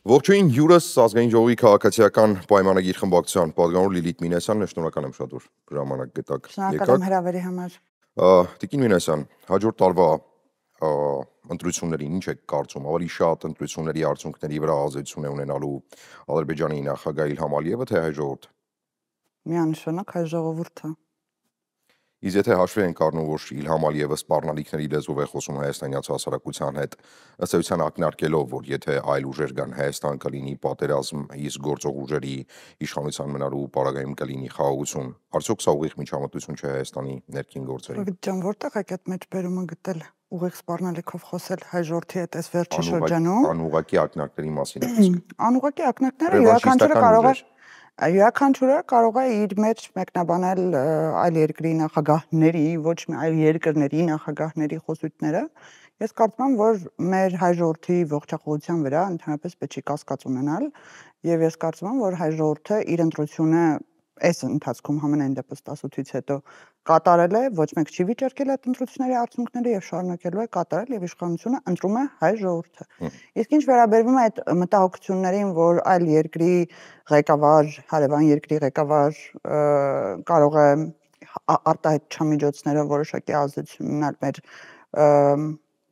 Ողջույն հյուրս ազգային ժողովի քաղաքացիական պայմանագիր խմբակցության պատգամավոր Լիլիթ Մինասյանն է, շնորհակալ եմ շատ որ ժամանակ գտաք եկաք։ Շնորհակալ եմ հրավերի համար։ Տիկին Մինասյան, հաջորդ տարվա ընտրություններին ինչ եք կարծում, ավելի շատ ընտրությունների արդյունքների վրա ազդեցություն է ունենալու Ադրբեջանի նախագահ Իլհամ Ալիևը, թե հայ ժողովուրդը։ Միանշանակ հայ ժողովուրդը։ Իսկ եթե հաշվի ենք առնում, որ Իլհամ Ալիևը սպառնալիքների լեզվով է խոսում հայաստանյան հասարակության հետ, ըստ էության ակնարկելով, որ եթե այլ ուժեր կան Հայաստան կլինի պատերազմ, իսկ գործող ուժերի իշխանության մնալու պարագայում կլինի խաղաղություն, արդյոք սա ուղիղ միջամտություն չէ Հայաստանի ներքին գործերին։ Ջան, որտեղ եք այդ մեջբերումը գտել ուղիղ սպառնալիքով խոսել հայ ժողովրդի հետ այս վերջի շրջանում։ Անուղղակի ակնարկների մասին է խոսքը։ Անուղղակի ակնարկները յուրաքանչյուրը կարող է իր մեջ մեկնաբանել այլ երկրի նախագահների, ոչ մի այլ երկրների նախագահների խոսույթները։ Ես կարծում եմ, որ մեր հայ ժողովրդի ողջախոհության վրա ընդհանրապես պետք չի կասկած ունենալ, եւ ես կարծում եմ, որ հայ ժողովուրդը իր ընտրությունը այս ընթացքում համենայն դեպս 18-ից հետո կատարել է, ոչ մեկ չի վիճարկել այդ ընտրությունների արդյունքները եւ շարունակելու է կատարել եւ իշխանությունը ընտրում է հայ ժողովուրդը։ Իսկ ինչ վերաբերվում է այդ մտահոգություններին, որ այլ երկրի ղեկավար, հարևան երկրի ղեկավար կարող է արտահայտչամիջոցներով որոշակի ազդեցություն ունենալ մեր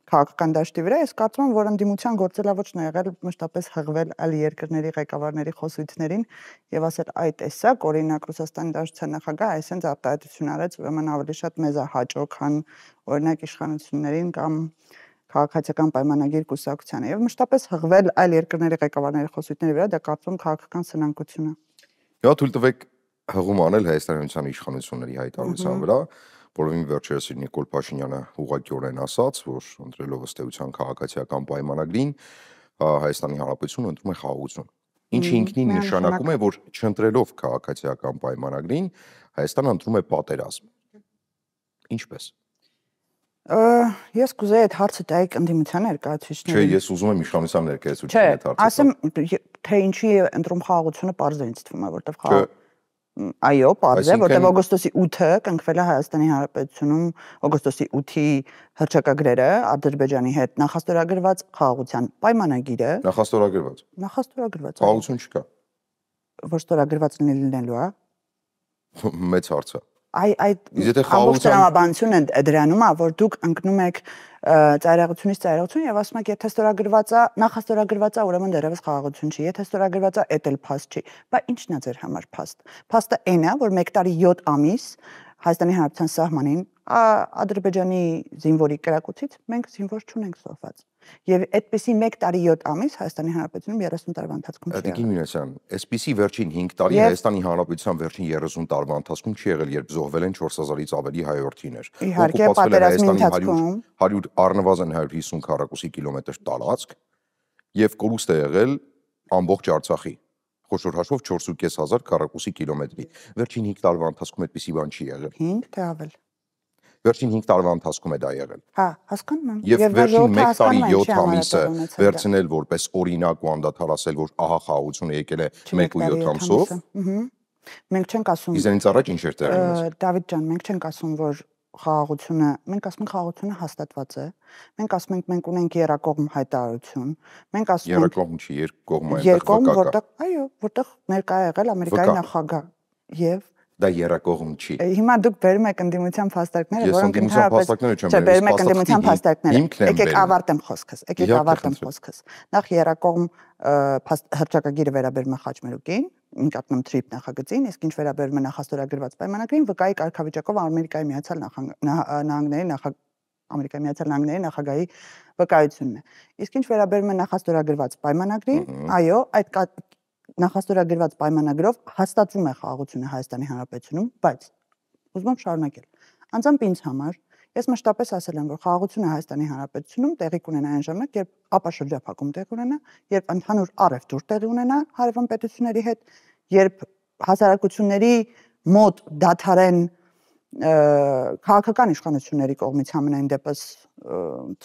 քաղաքական դաշտի վրա, ես կարծում եմ, որ ընդդիմության գործելավոճն է եղել մշտապես հղվել այլ երկրների ղեկավարների խոսույթներին եւ ասել այ տեսակ, օրինակ Ռուսաստանի Դաշնության նախագահը այսպես արտահայտություն արեց, ուրեմն ավելի շատ մեզ է հաճո, քան օրինակ իշխանություններին կամ քաղաքացիական պայմանագիր կուսակցությանը եւ մշտապես հղվել այլ երկրների ղեկավարների խոսույթների վրա, դա կարծում քաղաքական սնանկություն է։ Դա թույլ տվեք հղում անել Հայաստանյան իշխանությունների հայտարարության վրա, որովին վերջերս Նիկոլ Փաշինյանը ուղղակիորեն ասաց, որ ընտրելով ըստ էության քաղաքացիական պայմանագրին Հայաստանի Հանրապետությունը ընտրում է խաղաղություն։ Ինչը ինքնին նշանակում է, որ չընտրելով քաղաքացիական պայմանագրին Հայաստանը ընտրում է պատերազմ։ Ինչպես։ Ես կուզեի այդ հարցը տայեք ընդդիմության ներկայացուցիչներին։ Չէ, ես ուզում եմ իշխանության ներկայացուցիչներին այդ հարցը։ Ասեմ, թե ինչի է ընտրում խաղաղությունը, պարզ է ինձ թվում է, որտեղ այո, պարզ է, որտեղ օգոստոսի 8-ը կնքվել է Հայաստանի Հանրապետությունում օգոստոսի 8-ի հռչակագրերը Ադրբեջանի հետ նախաստորագրված խաղաղության պայմանագիրը։ Նախաստորագրված։ Խաղաղություն չկա։ Որ ստորագրված լինելու է։ Մեծ հարց է։ Այդ ամբողջ տրամաբանությունն է դրանում, որ դուք ընկնում եք ծայրահեղությունից ծայրահեղություն եւ ասում եք, եթե ստորագրված է, նախաստորագրված է, ուրեմն դեռևս խաղաղություն չի, եթե ստորագրված է, էդ էլ փաստ չի։ Բայց ի՞նչն է ձեր համար փաստ։ Փաստը այն է, որ 1 տարի 7 ամիս Հայաստանի Հանրապետության սահմանին Ադրբեջանի զինվորի կրակոցից մենք զինվոր չունենք զոհված։ Եվ այդպիսի 1 տարի 7 ամիս Հայաստանի Հանրապետությունում 30 տարվա ընթացքում չի եղել։ Տիկին Մինասյան, այսպիսի վերջին 5 տարի Հայաստանի Հանրապետության վերջին 30 տարվա ընթացքում չի եղել, երբ զոհվել են 4000-ից ավելի հայորդիներ։ Իհարկե, պատերազմի ընթացքում 100 առնվազն 150 քառակուսի կիլոմետր տարածք եւ կորուստ է եղել ամբողջ Արցախի։ Խոշոր հաշվով 4500 քառակուսի կիլոմետրի։ Վերջին 5 տարվա ընթացքում այդպիսի բան չի եղել։ 5 թե ավել։ Վերջին 5 տարվա ընթացքում է դա եղել։ Հա, հասկանում եմ։ Եւ վերջին 1 տարի 7 ամիսը վերցնել որպես օրինակ ու անդադար ասել, որ ահա խաղաղությունը եկել է 1 ու 7 ամսով։ Մենք չենք ասում։ Իզենից առաջ ինչ էր տեղի ունեցել։ Դավիթ ջան, մենք չենք ասում, որ խաղաղությունը, մենք ասում ենք խաղաղությունը հաստատված է։ Մենք ասում ենք մենք ունենք երկկողմ հայտարարություն։ Մենք ասում ենք երկկողմ չի, երկկողմ է այնտեղ որտեղ, այո, որտեղ ներկա է եղել Ամերիկայի նախագահ եւ դա երկկողմ չի։ Հիմա դուք բերում եք ընդդիմության փաստարկները, որոնք ընդհանրապես չէ, բերում եք ընդդիմության փաստարկները։ Եկեք ավարտեմ խոսքս։ Նախ երկկողմ հռչակագիրը վերաբերում է Խաչմերուկին, նկատնում թրիփ նախագծին, իսկ ինչ վերաբերում է նախաստորագրված պայմանագրին, վկայի կարգավիճակով Ամերիկայի Միացյալ Նահանգների նախագահի վկայությունն է։ Իսկ ինչ վերաբերում է նախաստորագրված պայմանագրին, այո, այդ նախաստորագրված պայմանագրով հաստատվում է խաղաղությունը Հայաստանի Հանրապետությունում, բայց ուզում եմ շարունակել։ Անձամբ ինձ համար ես մշտապես ասել եմ, որ խաղաղությունը Հայաստանի Հանրապետությունում տեղի կունենա այն ժամանակ, երբ ապաշրջափակում տեղի ունենա, երբ ընդհանուր առևտուր տեղի ունենա հարևան պետությունների հետ, երբ հասարակությունների մոտ դադարեն քաղաքական իշխանությունների կողմից համենայն դեպս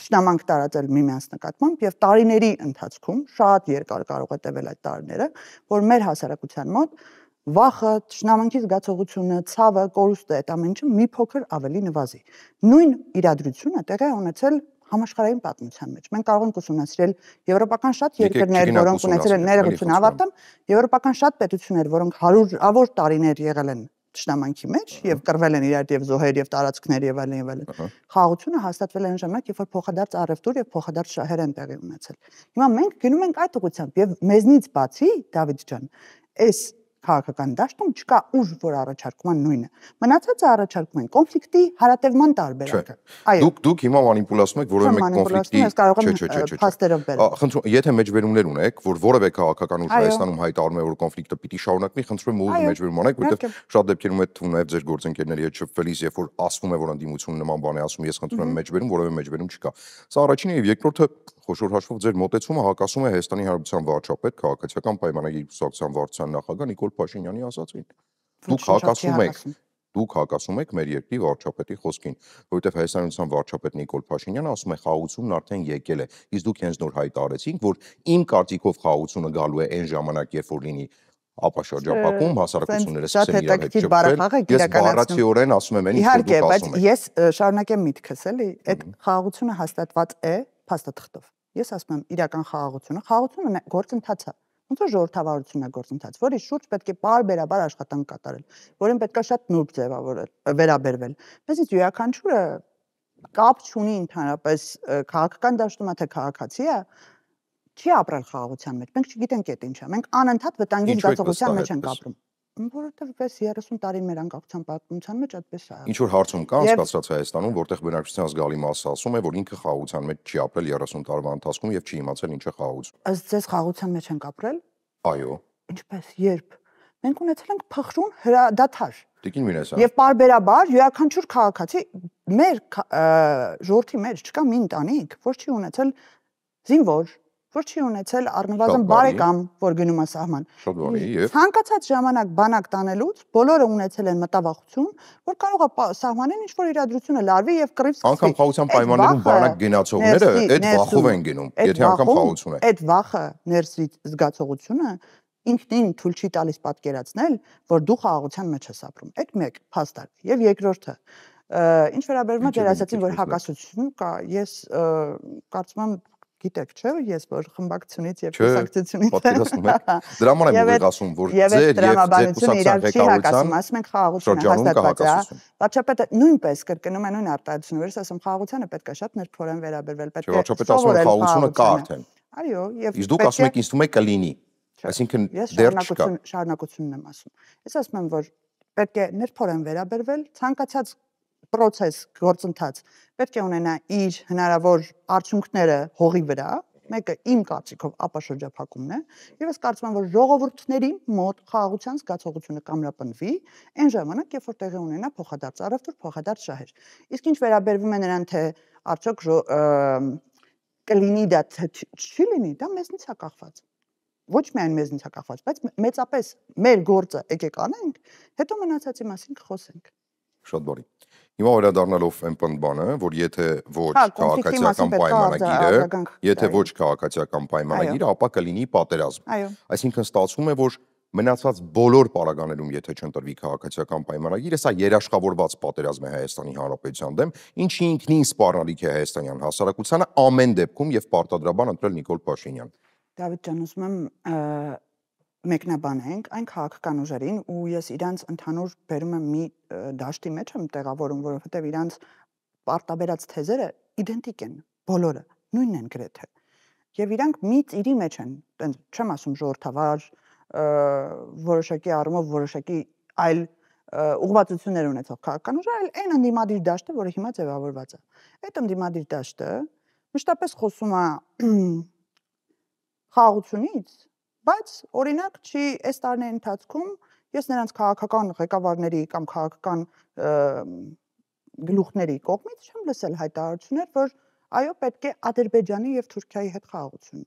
թշնամանք տարածել միմյանց նկատմամբ եւ տարիների ընթացքում շատ երկար կարող է տևել այդ տարիները, որ մեր հասարակության մոտ վախը, թշնամանքի զգացողությունը, ցավը, կորուստը այդ ամեն ինչը մի փոքր ավելի նվազի։ Նույն իրադրությունը տեղի է ունեցել համաշխարհային պատմության մեջ։ Մենք կարող ենք ուսումնասիրել եվրոպական շատ երկրներ, որոնք ունեցել են ներողություն ավարտեմ, եվրոպական շատ պետություններ, որոնք հարյուրավոր տարիներ եղել են ճշտամանքի մեջ եւ կռվել են իրար եւ զոհեր եւ տարածքներ եւ այլն եւ այլն։ Խաղաղությունը հաստատվել է այն ժամանակ, երբ որ փոխադարձ առևտուր եւ փոխադարձ շահեր են տեղի ունեցել։ Հիմա մենք գնում ենք այդ ուղղությամբ եւ մեզնից բացի, Դավիթ ջան, այս քաղաքական դաշտում չկա ուժ, որ առաջարկում են նույնը։ Մնացածը առաջարկում են կոնֆլիկտի հարատևման տարբերակը։ Այո։ Դուք հիմա մանիպուլացնում եք, որովհետեւ մենք կոնֆլիկտի փաստերով բերել։ Խնդրում, եթե մեջբերումներ ունեք, որ որևէ քաղաքական ուժ Հայաստանում հայտարարում է, որ կոնֆլիկտը պիտի շարունակվի, խնդրում եմ ուղիղ մեջբերում անեք, որովհետեւ շատ դեպքերում է թվում նաև ձեր գործընկերների հետ շփվելիս, երբ որ ասվում է, որ ընդդիմությունը նման բան է ասում, ես խնդրում եմ մեջբերում, որևէ մեջբերում չկա։ Սա առաջինը եւ երկրորդը խոշոր հաշվով ձեր մոտեցումը հակասում է Հայաստանի Հանրապետության վարչապետ, քաղաքացիական պայմանագիր կուսակցության վարչության նախագահ Նիկոլ Փաշինյանի ասածին։ Դուք հակասում եք մեր երկրի վարչապետի խոսքին, որովհետև Հայաստանի Հանրապետության վարչապետ Նիկոլ Փաշինյանը ասում է խաղաղությունն արդեն եկել է, իսկ դուք հենց նոր հայտարարեցիք, որ իմ կարծիքով խաղաղությունը գալու է այն ժամանակ, երբ որ լինի ապաշրջապակում, հասարակությունները սկսեն իրար հետ շփվել։ Ես բառացիորեն ասում եմ, ինչ որ դուք ասում եք։ Ես շարունակեմ միտքս, էլի, այդ խաղաղությունը հաստատված է փաստաթղթով։ Ես ասում եմ, իրական խաղաղությունը գործընթաց է։ Ոնց որ ժողովրդավարությունն է գործընթաց, որի շուրջ պետք է պարբերաբար աշխատանք կատարել, որին պետք է շատ նուրբ ձևավորել, վերաբերվել։ Մեզից յուրաքանչյուրը կապ չունի ընդհանրապես քաղաքական դաշտում թե քաղաքացի է, չի ապրել խաղաղության մեջ։ Մենք չգիտենք այդ ինչա։ Մենք անընդհատ վտանգի զգացողության մեջ ենք ապրում։ Որովհետև պես 30 տարի մեր անկախության պատմության մեջ այդպես է։ Ինչ որ հարցում կա անցկացած Հայաստանում, որտեղ բնակչության զգալի մասը ասում է, որ ինքը խաղաղության մեջ չի ապրել 30 տարվա ընթացքում եւ չի իմացել ինչ է խաղաղություն։ Ըստ ձեզ խաղաղության մեջ ենք ապրել։ Այո։ Ինչպես, երբ մենք ունեցել ենք փխրուն հրադադար։ Տիկին Մինասյան։ Եվ պարբերաբար յուրաքանչյուր քաղաքացի մեր ժողովրդի մեջ չկա մի ընտանիք, որ չի ունեցել զինվոր, որ չի ունեցել առնվազն բարեկամ, որ գնում է սահման։ Շատ բարի, եւ ցանկացած ժամանակ բանակ տանելուց բոլորը ունեցել են մտավախություն, որ կարող է սահմանեն ինչ որ իրադրությունը լարվի եւ կռիվ սկսվի։ Անկամ խաղաղության պայմաններում բանակ գնացողները այդ վախով են գնում, եթե անգամ խաղաղություն է։ Այդ վախը ներսի զգացողությունը ինքնին թույլ չի տալիս պատկերացնել, որ դու խաղաղության մեջ ես ապրում։ Այդ մեկ փաստարկ։ Եվ երկրորդը, ինչ վերաբերում է դեր ասացին, որ հակասություն կա, ես կարծում եմ գիտեք, չէ՞, ես որ խմբակցությունից եւ կուսակցությունից պատկերացնում եք։ Դրա համար եմ ուղիղ ասում, որ ձեր եւ ձեր կուսակցության ղեկավարության ասում ենք խաղաղությունը հաստատված է։ Վարչապետը նույնպես կրկնում է նույն արտահայտությունը, որ ասում խաղաղությանը պետք է շատ ներփորեն վերաբերվել, պետք է վարչապետը ասում է խաղաղությունը կա արդեն։ Այո, եւ իսկ դուք ասում եք ինձ թվում է կլինի։ Այսինքն դեռ չկա։ Շարունակությունն եմ ասում։ Ես ասում եմ, որ պետք է ներփորեն վերաբերվել, ցանկացած process գործընթաց պետք է ունենա իր հնարավոր արդյունքները հողի վրա, մեկը իմ կարծիքով ապաշրջափակումն է, եւ ես կարծում եմ, որ ժողովուրդների մոտ խաղաղության զգացողությունը կամրապնդվի այն ժամանակ, երբ որ տեղի ունենա փոխադարձ առևտուր, փոխադարձ շահեր։ Իսկ ինչ վերաբերվում է նրան, թե արդյոք կլինի դա չի լինի, դա մեզնից է կախված։ Ոչ միայն մեզնից է կախված, բայց մեծապես մեր գործը եկեք անենք, հետո մնացածի մասին կխոսենք։ Շատ բարի։ Հիմա վերադառնալով այն բանը, որ եթե ոչ քաղաքացիական պայմանագիրը, ապա կլինի պատերազմ։ Այսինքն ստացվում է, որ մնացած բոլոր պարագաներում, եթե չընտրվի քաղաքացիական պայմանագիրը, սա երաշխավորված պատերազմ է Հայաստանի Հանրապետության դեմ, ինչի ինքնին սպառնալիք է հայաստանյան հասարակությանը ամեն դեպքում եւ պարտադրաբար ընտրել Նիկոլ Փաշինյան։ Դավիթ ջան, ուզում եմ մեկնաբանենք այն քաղաքական ուժերին ու ես իրանց ընդհանուր բերում եմ մի դաշտի մեջ եմ տեղավորում, որովհետև իրանց պարտաբերած թեզերը իդենտիկ են, բոլորը, նույնն են գրեթե։ Եվ իրանք մի ծիրի մեջ են, տենց չեմ ասում ժողովրդավար, որոշակի առումով որոշակի այլ ուղղվածություններ ունեցող քաղաքական ուժեր, այլ այն ընդդիմադիր դաշտը, որը հիմա ձևավորված է։ Այդ ընդդիմադիր դաշտը մշտապես խոսում է խաղաղությունից, բայց օրինակ չի այս տարիների ընթացքում ես նրանց քաղաքական ղեկավարների կամ քաղաքական գլուխների կողմից չեմ լսել հայտարարություններ, որ այո, պետք է Ադրբեջանի եւ Թուրքիայի հետ խաղաղություն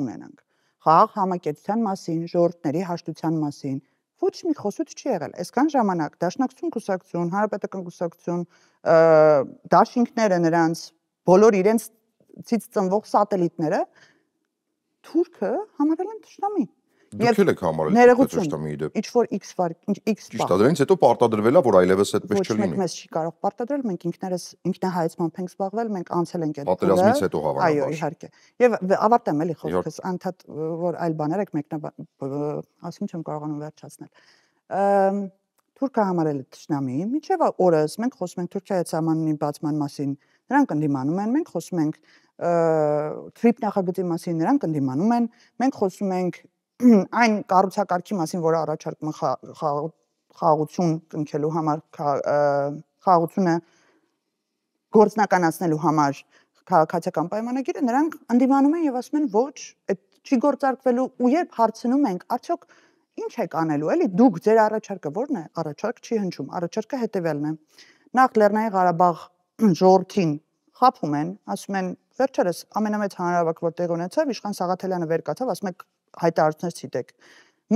ունենանք։ Խաղաղ համակեցության մասին, ժողովուրդների հաշտության մասին ոչ մի խոսույթ չի եղել։ Այսքան ժամանակ Դաշնակցություն կուսակցություն, Հանրապետական կուսակցություն, դաշինքները նրանց բոլոր իրենցից ծնվող սատելիտները Թուրքը համարել են թշնամի։ Դուք էլ եք համարել ներողություն, ինչ որ X Ճիշտ է, դրանից հետո պարտադրվել է, որ այլևս այդպես չլինի։ Ոչ մեկ մեզ չի կարող պարտադրել, մենք ինքներս ինքնահայացմամբ ենք զբաղվել, մենք անցել ենք այդ պատերազմից հետո հավանաբար։ Այո, իհարկե։ Եվ ավարտեմ էլի խոսքս, անդադ որ այլ բաներ եք ասում չեմ կարողանում վերջացնել։ Թուրքը համարել է թշնամի, մինչև օրս մենք խոսում ենք Թուրքիայի սահմանի բացման մասին, նրանք ընդդիմանում են, մենք խոսում ենք TRIP նախագծի մասին, նրանք ընդդիմանում են, մենք խոսում ենք այն կառուցակարգի մասին, որը առաջարկում է խաղաղություն կնքելու համար, խաղաղությունը գործնականացնելու համար քաղաքացիական պայմանագիրը, նրանք ընդդիմանում են եւ ասում են ոչ, այդ չի գործարկվելու ու երբ հարցնում ենք, արդյոք ինչ եք անելու, էլի դուք ձեր առաջարկը ո՞րն է, առաջարկ չի հնչում, առաջարկը հետեւյալն է։ Նախ Լեռնային Ղարաբաղ ժողովրդին խափում են, ասում են վերջերս ամենամեծ հանրահավաք որ տեղ ունեցավ, Իշխան Սաղաթելյանը վեր կացավ, ասում եք հայտարարություններ ցիտեք։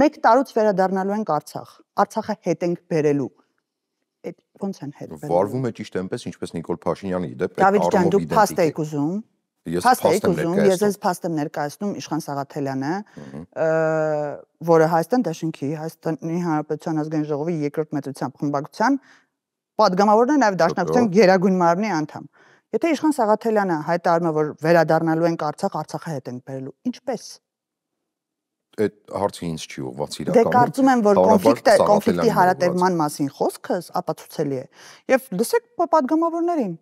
1 տարուց վերադառնալու ենք Արցախ, Արցախը հետ ենք բերելու։ Այդ ո՞նց են հետ բերելու։ Վարվում է ճիշտ այնպես, ինչպես Նիկոլ Փաշինյանի դեպ Դավիթ ջան, դուք փաստ եք ուզում։ Ես փաստ եմ ներկայացնում, ես ես փաստ եմ ներկայացնում Իշխան Սաղաթելյանը, որը Հայաստան Դաշնքի, Հայաստանի Հանրապետության ազգային ժողովի երկրորդ մեծության խմբակցության պատգամավորն է, նաև Դաշնակցության գերագույն մարմնի անդամ։ Եթե Իշխան Սաղաթելյանը հայտարարում է, որ վերադառնալու ենք Արցախ, Արցախը հետ ենք բերելու, ինչպես։ Այդ հարցը ինձ չի ուղղված իրականում։ Դե կարծում եմ, որ կոնֆլիկտի հարատևման մասին խոսքս ապացուցելի է։ Եւ լսեք պատգամավորներին,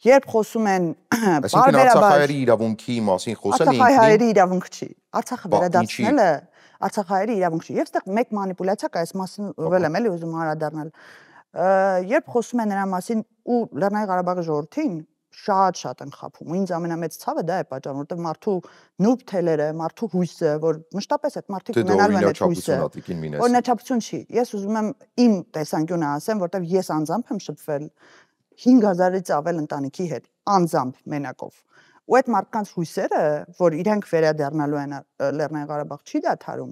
երբ խոսում են Արցախահայերի իրավունքի մասին խոսել են Արցախահայերի իրավունք չի։ Արցախը վերադարձնելը Արցախահայերի իրավունք չի։ Եվ այստեղ մեկ մանիպուլյացիա կա, այս մասին վել եմ էլի ուզում հարադառնալ։ Երբ խոսում են նրա մասին ու Լեռնային Ղարաբաղի ժողովրդին շատ են խափում։ Ու ինձ ամենամեծ ցավը դա է պատճառը, որովհետև մարդու նուրբ թելերը, մարդու հույսը, որ մշտապես այդ մարդիկ ունենալու են այդ հույսը։ Օրինաչափություն չի։ Ես ուզում եմ իմ տեսանկյունը ասեմ, որովհետև ես անձամբ եմ շփվել 5000-ից ավել ընտանիքի հետ, անձամբ մենակով։ Ու այդ մարդկանց հույսերը, որ իրենք վերադառնալու են Լեռնային Ղարաբաղ չի դադարում,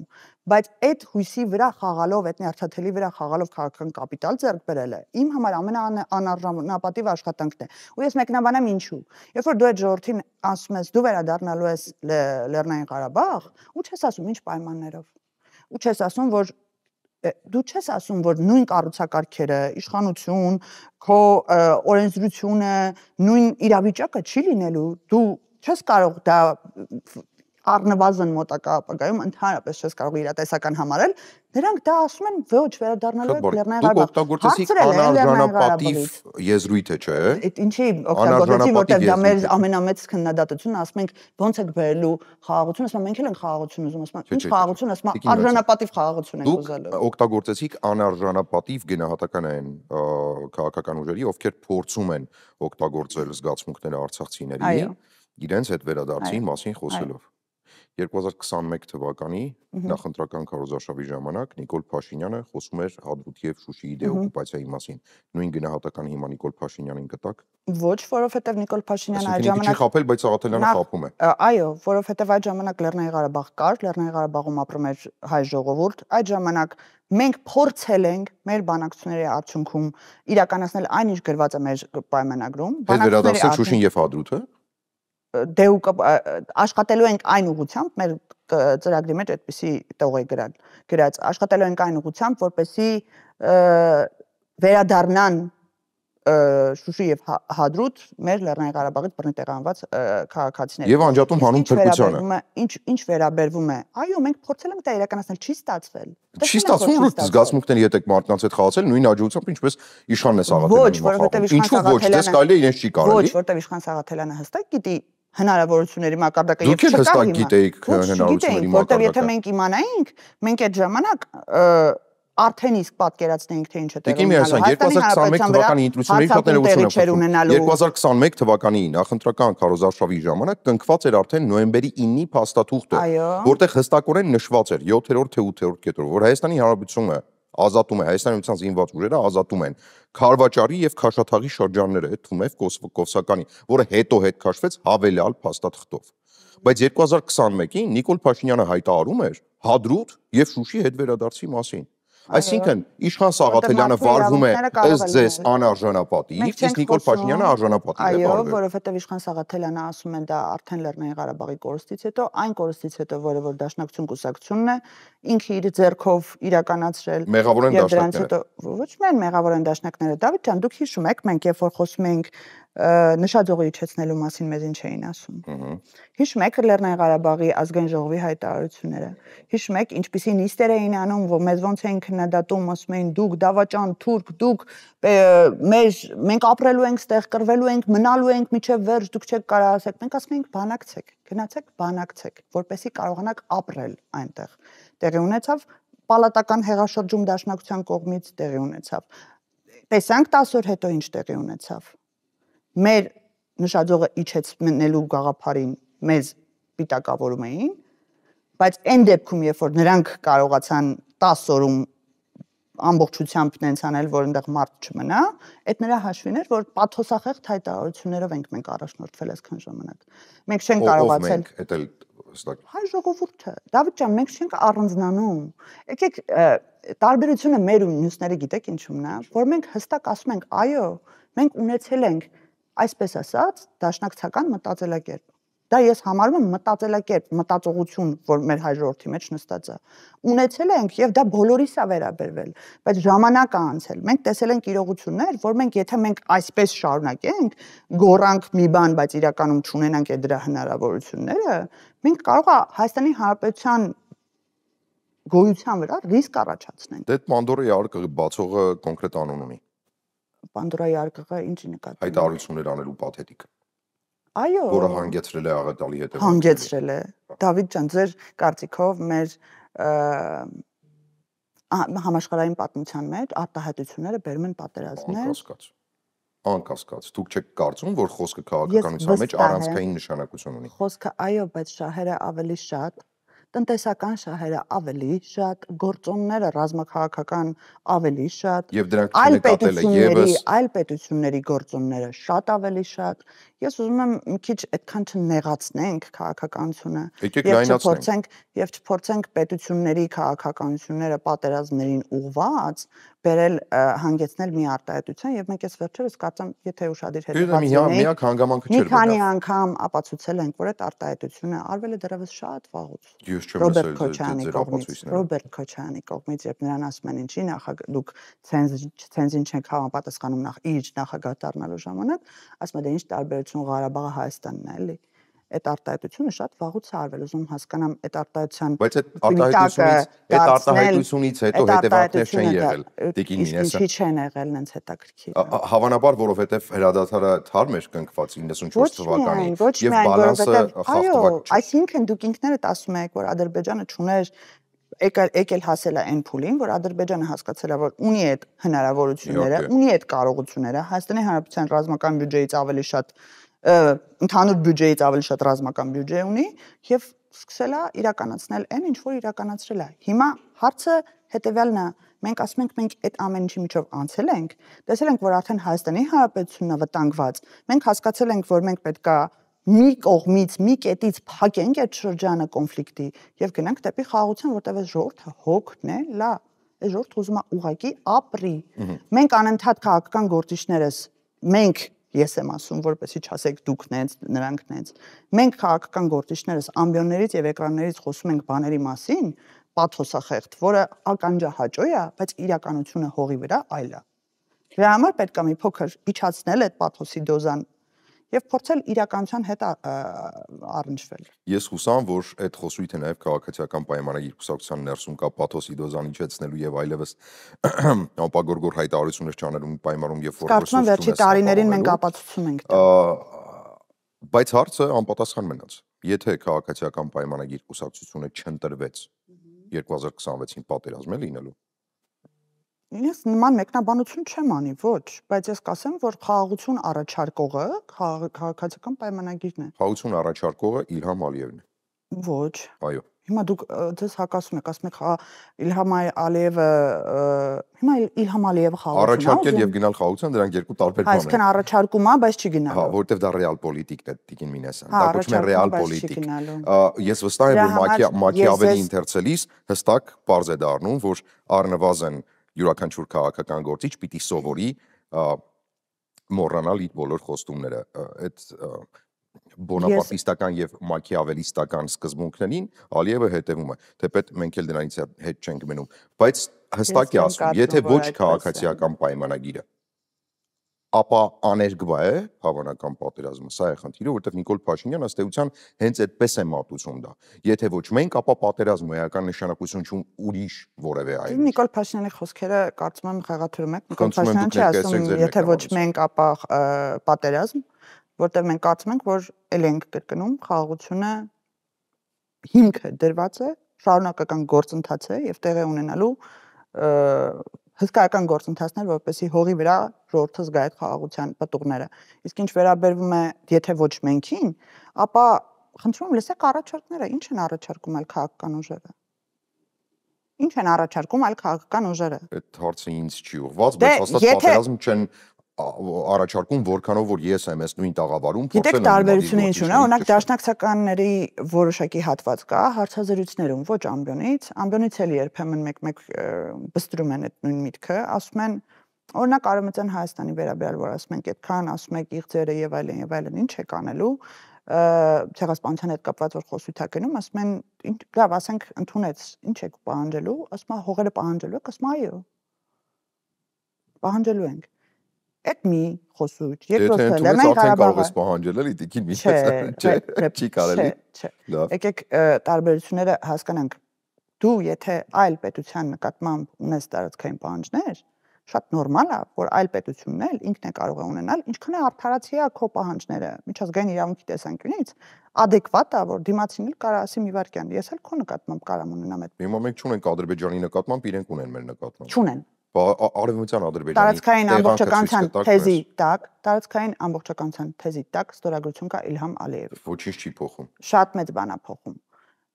բայց այդ հույսի վրա խաղալով, այդ նյարդաթելի վրա խաղալով քաղաքական կապիտալ ձեռք բերելը իմ համար ամենաանարժանապատիվ աշխատանքն է։ Ու ես մեկնաբանեմ ինչու։ Երբ որ դու այդ ժողովրդին ասում ես դու վերադառնալու ես Լեռնային Ղարաբաղ, ու չես ասում ինչ պայմաններով։ Ու չես ասում, որ դու չես ասում, որ նույն կառուցակարգերը, իշխանություն, քո օրենսդրությունը, նույն իրավիճակը չի լինելու, դու չես կարող դա առնվազն մոտակա ապագայում ընդհանրապես չես կարող իրատեսական համարել, նրանք դա ասում են ոչ վերադառնալու եք Լեռնային Ղարաբաղ։ Դուք օգտագործեցիք անարժանապատիվ եզրույթ է, չէ՞։ Ինչի օգտագործեցի, որտեղ դա մեր ամենամեծ քննադատությունն, ասում ենք ո՞նց եք բերելու խաղաղություն, ասում մենք էլ ենք խաղաղություն ուզում, ասում ինչ խաղաղություն, ասում արժանապատիվ խաղաղություն ենք ուզելու։ Դուք օգտագործեցիք անարժանապատիվ գնահատական այն քաղաքական ուժերի, ովքեր փորձում են օգտագործել զգացմունքները արցախցիների իրենց հետ վերադարձի մասին խոսելով։ 2021 թվականի նախընտրական քարոզարշավի ժամանակ Նիկոլ Փաշինյանը խոսում էր Հադրութի եւ Շուշիի դեօկուպացիայի մասին։ Նույն գնահատական հիմա Նիկոլ Փաշինյանին կտակ։ Ոչ, որովհետեւ Նիկոլ Փաշինյանը այդ ժամանակ չի խափել, բայց Սաղաթելյանը խափում է։ Այո, որովհետեւ այդ ժամանակ Լեռնային Ղարաբաղ կար, Լեռնային Ղարաբաղում ապրում էր հայ ժողովուրդ։ Այդ ժամանակ մենք փորձել ենք մեր բանակցությունների արդյունքում իրականացնել այն ինչ գրված է մեր պայմանագրում։ Հետ վերադարձել Շուշին եւ Հադրութը։ Աշխատելու ենք այն ուղղությամբ, մեր ծրագրի մեջ այդպիսի տող է գրած, աշխատելու ենք այն ուղղությամբ, որպեսզի վերադառնան Շուշի եւ Հադրութ մեր Լեռնային Ղարաբաղից բռնի տեղանված քաղաքացիներ։ Եվ անջատում հանուն փրկությանը։ Ինչ վերաբերվում է, այո, մենք փորձել ենք դա իրականացնել, չի ստացվել։ Չի ստացվում, որ զգացմունքների հետ եք մարդկանց հետ խաղացել նույն աջակցությամբ, ինչպես Իշխանն է Սաղաթելյանը։ Ինչու ոչ, դες կարելի է իրենց չի կարելի։ Ոչ, որտեղ Իշխան Սաղաթելյանը հստակ գիտի հնարավորությունների մակարդակը եւ չկա։ Դուք հստակ գիտեիք հնարավորությունների մակարդակը։ Որտեղ եթե մենք իմանայինք, մենք այդ ժամանակ արդեն իսկ պատկերացնեինք թե ինչ է տեղի ունենալու։ 2021 թվականի նախընտրական քարոզարշավի ժամանակ կնքված էր արդեն նոյեմբերի 9-ի փաստաթուղթը, որտեղ հստակորեն նշված էր 7-րդ թե 8-րդ կետով, որ Հայաստանի Հանրապետությունը ազատում է, Հայաստանի Հանրապետության զինված ուժերը ազատում են Քարվաճարի եւ Քաշաթաղի շրջանները, Թումև Կովսականի, որը հետո հետ քաշվեց հավելյալ փաստաթղթով։ Բայց 2021-ին Նիկոլ Փաշինյանը հայտարարում էր Հադրութ եւ Շուշի հետ վերադարձի մասին։ Այսինքն Իշխան Սաղաթելյանը վարվում է ըստ ձեզ անարժանապատիվ, իսկ Նիկոլ Փաշինյանը արժանապատիվ է այո, վարվել։ որովհետև Իշխան Սաղաթելյանը ասում է դա արդեն Լեռնային Ղարաբաղի կորստից հետո, այն կորստից հետո, որը որ Դաշնակցություն կուսակցությունն է, ինքը իր ձեռքով իրականացրել Մեղավոր են եւ դրանից դաշնակները։ հետո ոչ միայն մեղավոր են դաշնակները, Դավիթ ջան, դուք հիշում եք, մենք երբ որ խոսում էինք նշաձողի իջեցնելու մասին մեզ ինչ էին ասում։ Հիշում եք Լեռնային Ղարաբաղի ազգային ժողովի հայտարարությունները։ Հիշում եք ինչպիսի նիստեր էին անում, որ մեզ ոնց էին քննադատում, ասում էին դուք դավաճան թուրք, դուք մենք ապրելու ենք ստեղ, կռվելու ենք, մնալու ենք միջև վերջ, դուք չեք կարող ասեք։ Մենք ասում ենք բանակցեք, գնացեք բանակցեք, որպեսզի կարողանաք ապրել այնտեղ։ Տեղի ունեցավ պալատական հեղաշրջում դաշնակցության կողմից, տեղի ունեցավ։ Տեսանք 10 օր հետո ինչ տեղի ունեցավ։ Մեր նշաձողը իջեցնելու գաղափարին մեզ պիտակավորում էին, բայց այն դեպքում, երբ որ նրանք կարողացան 10 օրում ամբողջությամբ նենց անել, որ այնտեղ մարդ չմնա, այդ նրա հաշվին էր, որ պաթոսախեղտ հայտարարություններով ենք մենք առաջնորդվել այսքան ժամանակ։ Մենք չենք կարողացել հայ ժողովուրդը։ Դավիթ ջան, մենք չենք առանձնանում։ Եկեք տարբերությունը մեր ու մյուսների գիտեք ինչու՞մն է, որ մենք հստակ ասում ենք, այո, մենք ունեցել ենք այսպես ասած դաշնակցական մտածելակերպ։ Դա ես համարում եմ մտածելակերպ, մտածողություն, որ մեր հայ ժողովրդի մեջ նստած է։ Ունեցել ենք եւ դա բոլորիս է վերաբերվել, բայց ժամանակ է անցել։ Մենք տեսել ենք իրողություններ, որ մենք եթե մենք այսպես շարունակենք, գոռանք մի բան, բայց իրականում չունենանք այդ դրա հնարավորությունները, մենք կարող է Հայաստանի Հանրապետության գոյության վրա ռիսկ առաջացնենք։ Դե Պանդորայի արկղը բացողը կոնկրետ անուն ունի։ Պանդորայի արկղը ինչի նկատի։ Հայտարարություններ անելու պաթետիկ։ Այո, որը հանգեցրել է աղետալի հետևանքների։ Հանգեցրել է։ Դավիթ ջան, ձեր կարծիքով մեր համաշխարհային պատմության մեջ արտահայտությունները բերում են պատերազմներ։ Անկասկած։ Դուք չեք կարծում, որ խոսքը քաղաքականության մեջ առանցքային նշանակություն ունի։ Խոսքը այո, բայց շահերը ավելի շատ, տնտեսական շահերը ավելի շատ, գործոնները ռազմաքաղաքական ավելի շատ, եւ դրանք չնկատել է եւս այլ պետությունների գործոնները շատ ավելի շատ։ Ես ուզում եմ մի քիչ այդքան չնեղացնենք քաղաքականությունը եւ չփորձենք պետությունների քաղաքականությունները պատերազմներին ուղված բերել հանգեցնել մի արտահայտության եւ մենք այս վերջերս կարծեմ եթե ուշադիր հետեւած միակ հանգամանքը չէր։ Մի քանի անգամ ապացուցել ենք, որ այդ արտահայտությունը արվել է դեռևս շատ վաղուց։ Ռոբերտ Քոչարյանի կողմից, երբ նրան ասում են ինչի դուք ցենզին չեք համապատասխանում իր նախագահ դառնալու ժամանակ, ասում է դե ինչ տարբերություն Ղարաբաղը Հայաստանն է, էլի։ Այդ արտահայտությունը շատ վաղուց է արվել, ուզում հասկանամ այդ արտահայտության բայց այդ արտահայտությունից հետո հետևանքներ չեն եղել տիկին Մինեսը։ Ինչի չեն եղել նենց հետաքրքիր։ Հավանաբար, որովհետև հրադադարը թարմ էր կնքված 94 թվականին եւ բալանսը խախտված չէ։ Այսինքն դուք ինքներդ ասում եք, որ Ադրբեջանը չուներ եկել հասել է այն փուլին, որ Ադրբեջանը հասկացել է, որ ունի այդ հնարավորությունները, ունի այդ կարողությունները, Հայաստանի Հանրապետության ռազմական բյուջեից ավելի շատ ընդհանուր բյուջեից ավելի շատ ռազմական բյուջե ունի եւ սկսել է իրականացնել այն, ինչ որ իրականացրել է։ Հիմա հարցը հետեւյալն է, մենք ասում ենք մենք այդ ամեն ինչի միջով անցել ենք, տեսել ենք, որ արդեն Հայաստանի Հանրապետությունն է վտանգված։ Մենք հասկացել ենք, որ մենք պետքա մի կողմից, մի կետից փակենք այդ շրջանը կոնֆլիկտի եւ գնանք դեպի խաղաղություն, որտեղ այս ժողովուրդը հոգն է, լա, այս ժողովուրդը ուզում է ուղակի ապրի։ Մենք անընդհատ քաղաքական գործիչներս, մենք ես եմ ասում, որպեսզի չասեք դուք նենց, նրանք նենց։ Մենք քաղաքական գործիչներս ամբիոններից եւ էկրաններից խոսում ենք բաների մասին, պաթոսախեղտ, որը ականջահաճո է, բայց իրականությունը հողի վրա այլ է։ Դրա համար պետք է մի փոքր իջացնել այդ պաթոսի դոզան եւ փորձել իրականության հետ առնչվել։ Ես հուսամ, որ այդ խոսույթը նաեւ քաղաքացիական պայմանագիր կուսակցության ներսում կա պաթոսի դոզան իջեցնելու եւ այլևս անպագորգոր հայտարարություններ չանելու պայմանում եւ որ Կարծում եմ վերջի տարիներին մենք ապացուցում ենք դա։ Բայց հարցը անպատասխան մնաց։ Եթե քաղաքացիական պայմանագիր կուսակցությունը չընտրվեց 2026-ին պատերազմ է լինելու։ Ես նման մեկնաբանություն չեմ անի, ոչ, բայց ես կասեմ, որ խաղաղություն առաջարկողը քաղաքացիական պայմանագիրն է։ Խաղաղություն առաջարկողը Իլհամ Ալիևն է։ Ոչ։ Այո։ Հիմա դուք ձեզ հակասում եք, ասում եք Իլհամ Ալիևը հիմա Իլհամ Ալիևը խաղացում է Առաջարկել եւ գնալ խաղացան դրանք երկու տարբեր բան են։ Այսինքն առաջարկում է, բայց չի գնալու։ Հա, որովհետեւ դա ռեալ պոլիտիկն է, Տիկին Մինասյան։ Դա կոչվում է ռեալ պոլիտիկ։ Ես վստահ եմ, որ Մաքիավելի ընթերցելիս հստակ պարզ է դառնում, որ առնվազն յուրաքանչյուր քաղաքական գործիչ պիտի սովորի մոռանալ իր բոլոր խոստումները։ Այդ բոնապարտիստական եւ մաքիավելիստական սկզբունքներին Ալիևը հետևում է, թեպետ մենք էլ դրանից հետ չենք մնում, բայց հստակ է ասում, եթե ոչ քաղաքացիական պայմանագիրը, ապա աներկբա է հավանական պատերազմը, սա է խնդիրը, որովհետեւ Նիկոլ Փաշինյանը ըստ էության հենց այդպես է մատուցում դա։ Եթե ոչ մենք, ապա պատերազմը էական նշանակություն չունի ուրիշ որևէ այլ։ Նիկոլ Փաշինյանի խոսքերը կարծում եմ խեղաթյուրում եք, Նիկոլ Փաշինյանը չի ասում, եթե ոչ մենք, ապա պատերազմ, որտեղ մենք կարծում ենք, որ ել ենք կրկնում խաղաղությունը հիմքը դրված է, շարունակական գործընթաց է եւ տեղի ունենալու հսկայական գործընթացներ, որպեսզի հողի վրա ժողովուրդը զգա այդ խաղաղության պատուղները։ Իսկ ինչ վերաբերվում է, եթե ոչ մենքին, ապա խնդրում եմ լսեք առաջարկները, ինչ են առաջարկում այլ քաղաքական ուժերը։ Ինչ են առաջարկում այլ քաղաքական ուժերը։ Այդ հարցը ինձ չի ուղղված, բայց հաստատ պատերազմ չեն առաջարկում, որքանով որ ես եմ այս նույն տաղավարում փորձել եմ տարբերությունը ինչ ունի, օրինակ դաշնակցականների որոշակի հատված կա հարցազրույցներում, ոչ ամբյոնից էլ երբեմն մեկ-մեկ բստրում են այդ նույն միտքը, ասում են, օրինակ Արևմտյան Հայաստանի վերաբերյալ, որ ասում ենք այդքան, ասում եք իղձերը եւ այլն, ինչ եք անելու, ցեղասպանության հետ կապված որ խոսույթ ա գնում, ասում են, լավ, ասենք ընդունեց, ինչ եք պահանջելու, ասում է հողերը պահանջելու եք, ասում այո։ Պահանջելու ենք։ Այդ մի խոսույթ, երկրորդը Լեռնային Ղարաբաղը պահանջել էլի Տիկին Մինասյանը, չի կարելի։ Եկեք տարբերությունները հասկանանք։ Դու եթե այլ պետության նկատմամբ ունես տարածքային պահանջներ, շատ նորմալ է, որ այլ պետությունն էլ ինքն է կարող է ունենալ, ինչքան է արդարացի է քո պահանջները, միջազգային իրավունքի տեսանկյունից, adekvat է, որ դիմացին էլ կարա ասի մի վարքյան, ես էլ քո նկատմամբ կարամ ունենամ այդ։ Հիմա մենք չունենք Ադրբեջանի նկատմամբ, իրենք ունեն մեր նկատմամբ։ Չունեն։ Արևմտյան Ադրբեջանի տարածքային ամբողջականության թեզի տակ ստորագրություն կա Իլհամ Ալիևի։ Ոչինչ չի փոխում։ Շատ մեծ բան է փոխում։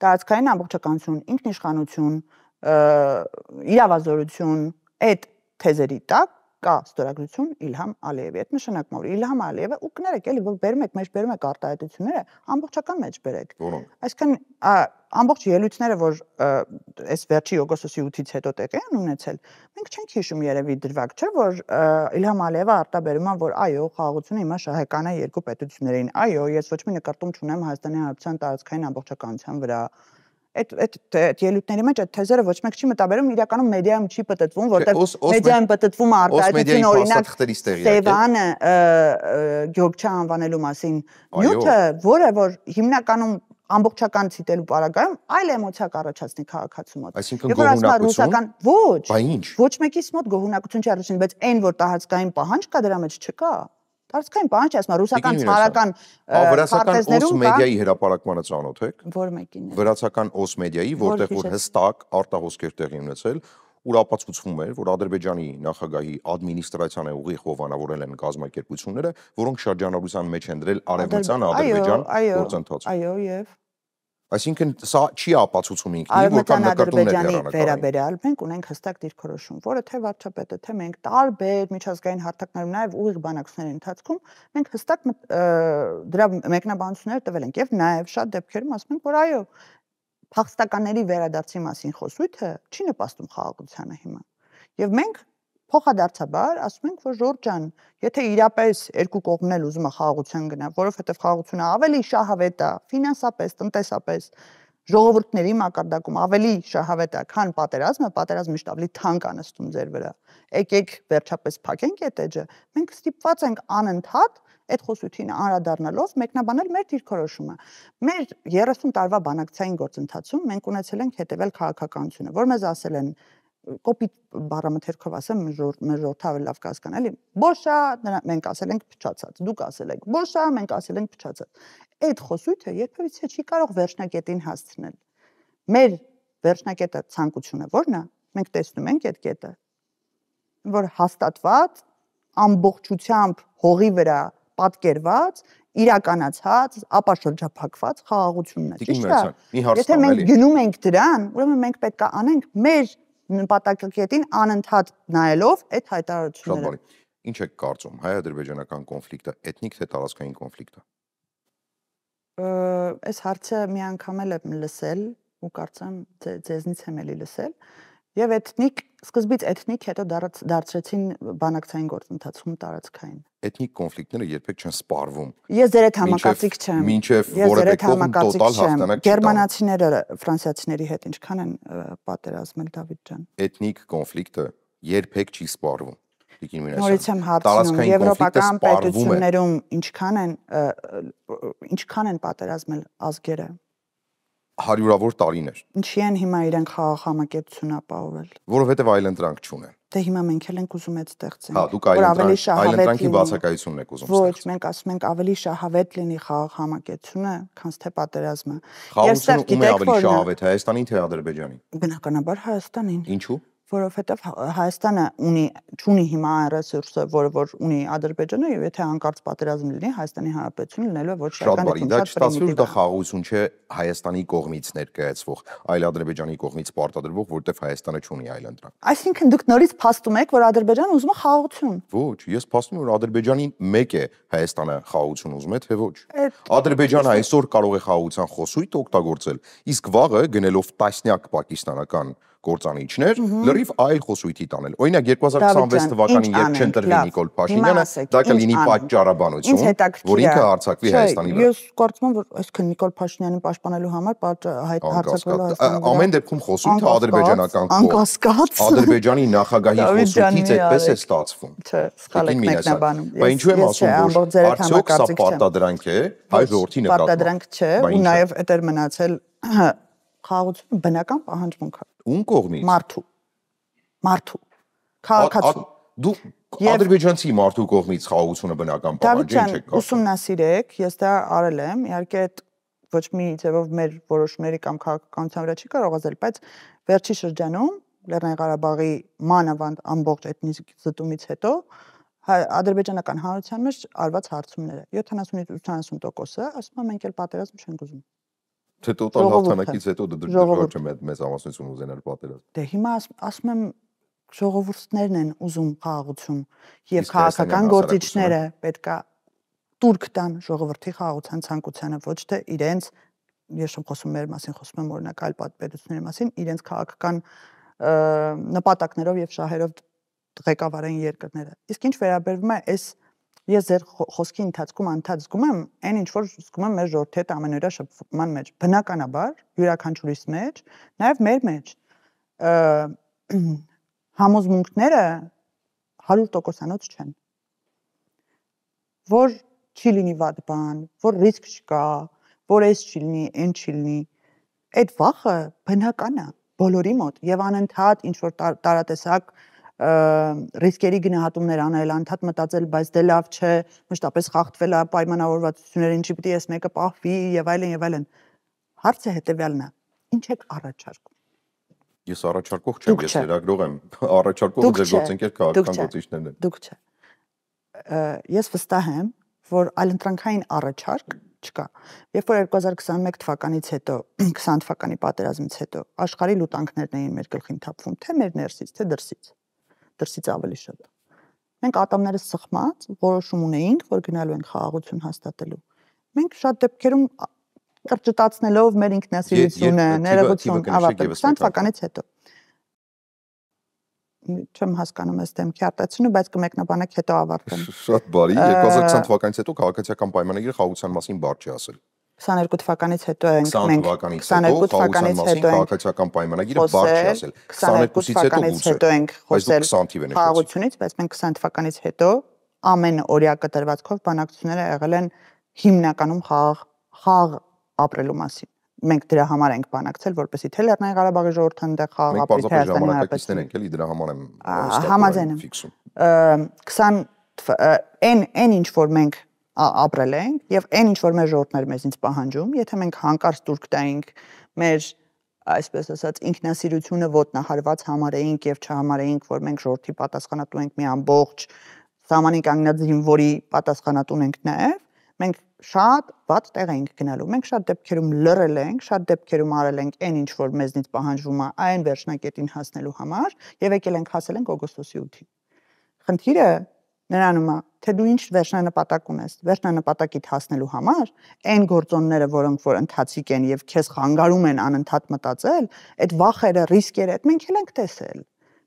Տարածքային ամբողջականություն, ինքնիշխանություն, իրավազորություն, այդ թեզերի տակ կա ստորագրություն Իլհամ Ալիևի։ Այդ նշանակում որ Իլհամ Ալիևը ու կներեք էլի որ բերում եք արտահայտությունները ամբողջական մեջ բերեք։ Այսինքն ամբողջ ելույթները որ այս վերջի օգոստոսի 8-ից հետո տեղի են ունեցել, մենք չենք հիշում երևի դրվագ, չէ՞ որ Իլհամ Ալիևը արտաբերում է որ այո, խաղաղությունը հիմա շահեկան է երկու պետություններին։ Այո, ես ոչ մի նկարտում չունեմ Հայաստանի Հանրապետության տարածքային ամբողջականության վրա։ Այդ ելույթների մեջ այդ թեզերը ոչ մեկ չի մտաբերում, իրականում մեդիայում չի պատտվում, որտեղ մեդիայում պատտվում է արտահայտություն օրինակ Սևանը Գյոργչա անվանելու մասին նյութը, որը որ հիմնականում ամբողջական ցիտելու պարագայում այլ էմոցիա կառաջացնի քաղաքացու մոտ։ Այսինքն գոհունակություն։ Ոչ մեկից մոտ գոհունակություն չի առաջացնում, բայց այն որ տարածքային պահանջ կա դրա մեջ չկա։ Տարածքային պահանջ ասում ռուսական ցարական վրացական օս մեդիայի հրապարակմանը ծանոթ եք։ Որ մեկին է։ Վրացական օս մեդիայի, որտեղ որ հստակ արտահոսքեր տեղի ունեցել, ուր ապացուցվում էր, որ Ադրբեջանի նախագահի ադմինիստրացիան է ուղիղ հովանավորել են կազմակերպությունները, որոնք շրջանառության մեջ են դրել Արևմտյան Ադրբեջան գործընթացը։ Այո, եւ Այսինքն սա չի ապացուցում ինքնին, որքան նկատումներ հեռանկարային։ Վերաբերյալ մենք ունենք հստակ դիրքորոշում, որը թե վարչապետը, թե մենք տարբեր միջազգային հարթակներում, նաև ուղիղ բանակցությունների ընթացքում մենք հստակ դրա մեկնաբանությունները տվել ենք եւ նաև շատ դեպքերում ասում ենք, որ այո, փախստականների վերադարձի մասին խոսույթը չի նպաստում խաղաղությանը հիմա։ Եվ մենք փոխադարձաբար ասում ենք, որ Ժորժ ջան, եթե իրապես երկու կողմն էլ ուզում է խաղաղության գնա, որովհետև խաղաղությունը ավելի շահավետ է, ֆինանսապես, տնտեսապես, ժողովուրդների մակարդակում ավելի շահավետ է, քան պատերազմը, պատերազմը միշտ ավելի թանկ է նստում ձեր վրա։ Եկեք վերջապես փակենք այդ էջը։ Մենք ստիպված ենք անընդհատ այդ խոսույթին անդրադառնալով մեկնաբանել մեր դիրքորոշումը։ Մեր 30 տարվա բանակցային գործընթացում մենք ունեցել ենք հետևյալ քաղաքականությունը, որ մեզ ասել են կոպիտ բառամթերքով ասեմ, մեր ժողովուրդը ավելի լավ կհասկանա, էլի։ Բոշա, մենք ասել ենք փչացած, դուք ասել եք բոշա, մենք ասել ենք փչացած։ Այդ խոսույթը երբևիցե չի կարող վերջնակետին հասցնել։ Մեր վերջնակետը ցանկությունը ո՞րն է։ Մենք տեսնում ենք այդ կետը, որ հաստատված ամբողջությամբ հողի վրա պատկերված իրականացած, ապա շրջափակված խաղաղությունն է։ Ճիշտ է։ Մի հարց Եթե մենք գնում ենք դրան, ուրեմն մենք պետք է անենք մեր նպատակակետին անընդհատ նայելով այդ հայտարարությունները։ Ինչ եք կարծում, հայ-ադրբեջանական կոնֆլիկտը էթնիկ թե տարածքային կոնֆլիկտ է։ Այս հարցը մի անգամ եմ լսել ու կարծեմ ձեզնից եմ էլի լսել եւ էթնիկ սկզբից էթնիկ հետո դարձրեցին բանակցային գործընթացում տարածքային։ Էթնիկ կոնֆլիկտները երբեք չեն սպառվում։ Ես ձեր հետ համակարծիք չեմ։ Մինչև որևէ կողմ տոտալ հաղթանակ չկա։ Գերմանացիները ֆրանսիացիների հետ ինչքան են պատերազմել Դավիթ ջան։ Էթնիկ կոնֆլիկտը երբեք չի սպառվում։ Նորից եմ հարցնում, եվրոպական պետություններում ինչքան են պատերազմել ազգերը։ Հարյուրավոր տարիներ։ Ինչի են հիմա իրենք խաղաղ համակերպություն ապահովել։ Որովհետև այլընտրանք չունեն։ Դե հիմա մենք էլ ենք ուզում այդ ստեղծենք։ Հա, դուք այլընտրանքի բացակայությունն եք ուզում ստեղծել։ Ոչ, մենք ասում ենք ավելի շահավետ լինի խաղաղ համակերպությունը, քան թե պատերազմը։ Խաղաղությունը ում է ավելի շահավետ, Հայաստանին թե Ադրբեջանին։ Բնականաբար Հայաստանին։ Ինչու՞։ Որովհետև Հայաստանը չունի հիմա այն ռեսուրսը, որ ունի Ադրբեջանը, եւ եթե հանկարծ պատերազմ լինի, Հայաստանի Հանրապետությունը լինելու է ոչ շարքան դեպքում դա չստացվի, դա խաղաղություն չէ Հայաստանի կողմից ներկայացվող, այլ Ադրբեջանի կողմից պարտադրվող, որտեղ Հայաստանը չունի այլընտրանք։ Այսինքն դուք նորից փաստում եք, որ Ադրբեջանը ուզում է խաղաղություն։ Ոչ, ես փաստում եմ, որ Ադրբեջանին մեկ է Հայաստանը խաղաղություն ուզում է, թե ոչ։ Ադրբեջանը այսօր կարող է խաղաղության խոսույթ օգտագործել, իսկ վաղը գնելով տասնյակ պակիստանական գործանիչներ լրիվ այլ խոսույթի տանել։ Օրինակ 2026 թվականին երբ չընտրվի Նիկոլ Փաշինյանը, դա կլինի պատճառաբանություն, որ ինքը հարձակվի Հայաստանի վրա։ Ես կարծում եմ, որ այսքան Նիկոլ Փաշինյանին պաշտպանելու համար հարձակվելու Հայաստանի վրա։ Ամեն դեպքում խոսույթը ադրբեջանական կողմ։ Ադրբեջանի նախագահի խոսույթից այդպես է ստացվում։ Չէ, սխալ եք մեկնաբանում։ Բայց ինչու եմ ասում, որ արդյոք սա պարտադրանք է հայ ժողովրդի նկատմամբ։ Պարտադրանք չէ, ու նաև այդ էր մնացել խաղաղությունը բնական պահանջմունք է։ Ում կողմից։ Մարդու քաղաքացու։ Դու ադրբեջանցի մարդու կողմից խաղաղությունը բնական պահանջ չեք կարծում։ Ուսումնասիրեք, ես դա արել եմ, իհարկե ոչ մի ձևով մեր որոշումների կամ քաղաքականության վրա չի կարող ազդել, բայց վերջի շրջանում Լեռնային Ղարաբաղի մանավանդ ամբողջ էթնիկ զտումից հետո ադրբեջանական հանրության մեջ արված հարցումները 70-ից 80%-ը ասում են մենք էլ պատերազմ չենք ուզում։ Թե տոտալ հաղթանակից հետո դժվար չէ մեծ ամասություն ուզենալ պատերազմ։ Դե հիմա ասում եմ ժողովուրդներն են ուզում խաղաղություն եւ քաղաքական գործիչները պետքա տուրք տան ժողովրդի խաղաղության ցանկությանը, ոչ թե իրենց, ես չեմ խոսում մեր մասին, խոսում եմ օրինակ այլ պետությունների մասին, իրենց քաղաքական նպատակներով եւ շահերով ղեկավարային երկրները։ Իսկ ինչ վերաբերվում է այս ես ձեր խոսքի ընթացքում անդադ զգում եմ, այն ինչ որ զգում եմ մեր ժողովրդի հետ ամենօրյա շփման մեջ, բնականաբար յուրաքանչյուրիս մեջ, նաև մեր մեջ համոզմունքները 100%-անոց չեն։ Որ չի լինի վատ բան, որ ռիսկ չկա, որ այս չի լինի, այն չի լինի, այդ վախը բնական է բոլորի մոտ եւ անընդհատ ինչ որ տարատեսակ ռիսկերի գնահատումներ անել, անդադ մտածել, բայց դե լավ չէ, մշտապես խախտվել է պայմանավորվածությունները, ինչի պիտի ես մեկը պահվի եւ այլն։ Հարցը հետեւյալն է. ինչ եք առաջարկում։ Ես առաջարկող չեմ, ես լրագրող եմ, առաջարկողը ձեր գործընկեր քաղաքական գործիչներն են։ Դուք չէ։ Ես վստահ եմ, որ այլընտրանքային առաջարկ չկա։ Երբ որ 2021 թվականից հետո, 20 թվականի պատերազմից հետո աշխարհի լուտանքներն էին մեր գլխին թափվում, թե մեր ներսից, թե դրսից ավելի շատ։ Մենք ատամները սխմած որոշում ունեինք, որ գնալու ենք խաղաղություն հաստատելու։ Մենք շատ դեպքերում կրճտացնելով մեր ինքնասիրությունը, ներողություն, ավարտել 20 թվականից հետո։ Չեմ հասկանում այս դեմքի արտացությունը, բայց կմեկնաբանեք հետո ավարտեմ։ Շատ բարի, 2020 թվականից հետո քաղաքացիական պայմանագիրը խաղաղության մասին բառ չի ասել։ 22 թվականից հետո ենք մենք 22 թվականից հետո քաղաքացիական պայմանագիրը բառ չի ասել 22 թվականից հետո ենք խոսել խաղաղությունից, բայց մենք 20 թվականից հետո ամեն օրյա կտրվածքով բանակցությունները եղել են հիմնականում խաղ ապրելու մասին։ Մենք դրա համար ենք բանակցել, որպեսզի թե Լեռնային Ղարաբաղի ժողովուրդը այնտեղ խաղ ապրի, թե Հայաստանի Հանրապետությունն ենք, էլի դրա համար եմ համաձայն եմ ֆիքսում 20 այն ինչ որ մենք ապրել ենք եւ այն ինչ որ մեր ժողովուրդները մեզնից պահանջում, եթե մենք հանկարծ տուրք տայինք մեր այսպես ասած ինքնասիրությունը ոտնահարված համարեինք եւ չհամարեինք, որ մենք ժողովրդի պատասխանատու ենք մի ամբողջ սահմանին կանգնած զինվորի պատասխանատուն ենք նաեւ, Մենք շատ ված տեղ ենք գնալու։ Մենք շատ դեպքերում լռել ենք, շատ դեպքերում արել ենք այն ինչ որ մեզնից պահանջվում է այն վերջնակետին հասնելու համար եւ եկել ենք հասել ենք օգոստոսի 8-ին։ Խնդիրը նրանում է, թե դու ինչ վերջնանպատակ ունես։ Վերջնանպատակիդ հասնելու համար այն գործոնները, որոնք որ ընթացիկ են եւ քեզ խանգարում են անընդհատ մտածել, այդ վախերը, ռիսկերը, այդ մենք էլ ենք տեսել։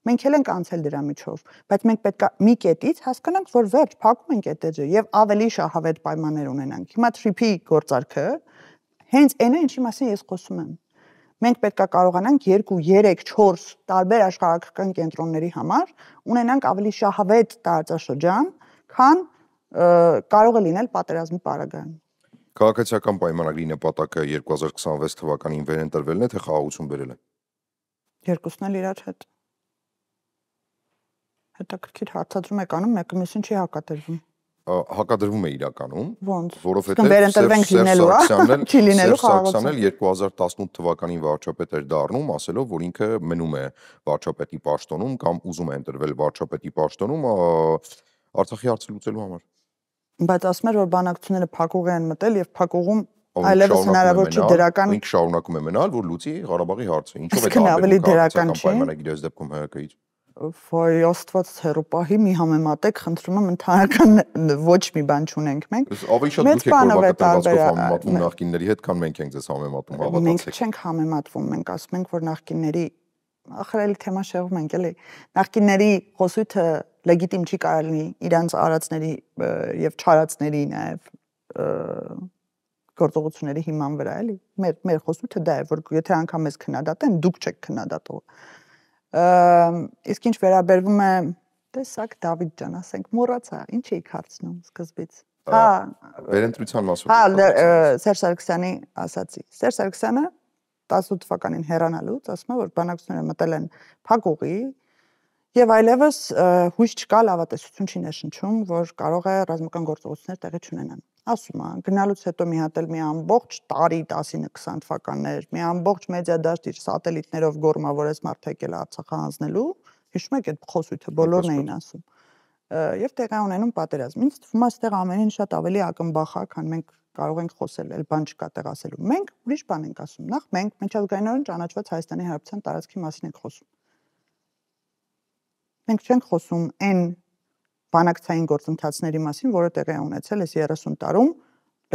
Մենք էլ ենք անցել դրա միջով, բայց մենք պետք է մի կետից հասկանանք, որ վերջ, փակում ենք այդ էջը եւ ավելի շահավետ պայմաններ ունենանք։ Հիմա TRIP-ի գործարքը հենց այն է, ինչի մասին ես խոսում եմ։ Մենք պետք է կարողանանք 2, 3, 4 տարբեր աշխարհական կենտրոնների համար ունենանք ավելի շահավետ տարածաշրջան, քան կարող է լինել պատերազմի պարագայում։ Քաղաքացիական պայմանագրի նպատակը 2026 թվականին վերընտրվելն է, թե խաղաղություն բերել է։ Երկուսն էլ իրար հետ։ Հետաքրքիր հարցադրում եք անում, մեկը մյուսին չի հակադրվում։ Հակադրվում է իրականում, Ոնց։ որովհետև վերընտրվենք լինելու, չի լինելու խաղաղություն։ 2018 թվականին վարչապետ էր դառնում, ասելով, որ ինքը մնում է վարչապետի պաշտոնում կամ ուզում է ընտրվել վարչապետի պաշտոնում Արցախի հարցը լուծելու համար։ Բայց ասում էր, որ բանակցությունները փակուղի են մտել եւ փակուղում այլևս հնարավոր չի դրական։ Ինքը շարունակում է մնալ, որ լուծի Ղարաբաղի հարցը։ Ինչով է ավելի դրական չի պայմանագիրը այս դեպքում ՀՀԿ-ից։ Ոյ Աստված հերոպահի մի համեմատեք, խնդրում եմ, ընդհանրական ոչ մի բան չունենք մենք։ Ավելի շատ դուք եք որ կտրվածքով համեմատում նախկինների հետ, քան մենք ենք ձեզ համեմատում, հավատացեք։ Մենք չենք համեմատվում, մենք ասում ենք, որ նախկինների ախրելի թեմա շեղում ենք, էլի։ Նախկինների խոսույթը լեգիտիմ չի կարող լինի իրանց արածների եւ չարածների նաեւ գործողությունների հիման վրա, էլի։ Մեր խոսույթը դա է, որ եթե անգամ մեզ քննադատեն, դուք չեք քննադատող։ Իսկ ինչ վերաբերվում է տեսակ Դավիթ ջան, ասենք մոռացա, ինչ էիք հարցնում սկզբից։ Հա, վերընտրության մասով։ Հա, Սերժ Սարգսյանի ասացի։ Սերժ Սարգսյանը 18 թվականին հեռանալուց ասում է, որ բանակցությունները մտել են փակուղի եւ այլևս հույս չկա, լավատեսություն չի ներշնչում, որ կարող է ռազմական գործողություններ տեղի չունենան։ Ասում է, գնալուց հետո մի հատ էլ մի ամբողջ տարի 19-20 թվականներ, մի ամբողջ մեդիա դաշտ իր սատելիտներով գորմավորեց մարդ եկել Արցախը հանձնելու, հիշում եք այդ խոսույթը, բոլորն էին ասում։ Եվ տեղի ունենում պատերազմ։ Ինձ թվում է, այստեղ ամեն ինչ շատ ավելի ակնբախ է, քան մենք կարող ենք խոսել, այլ բան չկա տեղ ասելու։ Մենք ուրիշ բան ենք ասում։ Նախ մենք միջազգայինորեն ճանաչված Հայաստանի Հանրապետության տարածքի մասին ենք խոսում։ Մենք չենք խոսում այն բանակցային գործընթացների մասին, որը տեղի է ունեցել այս 30 տարում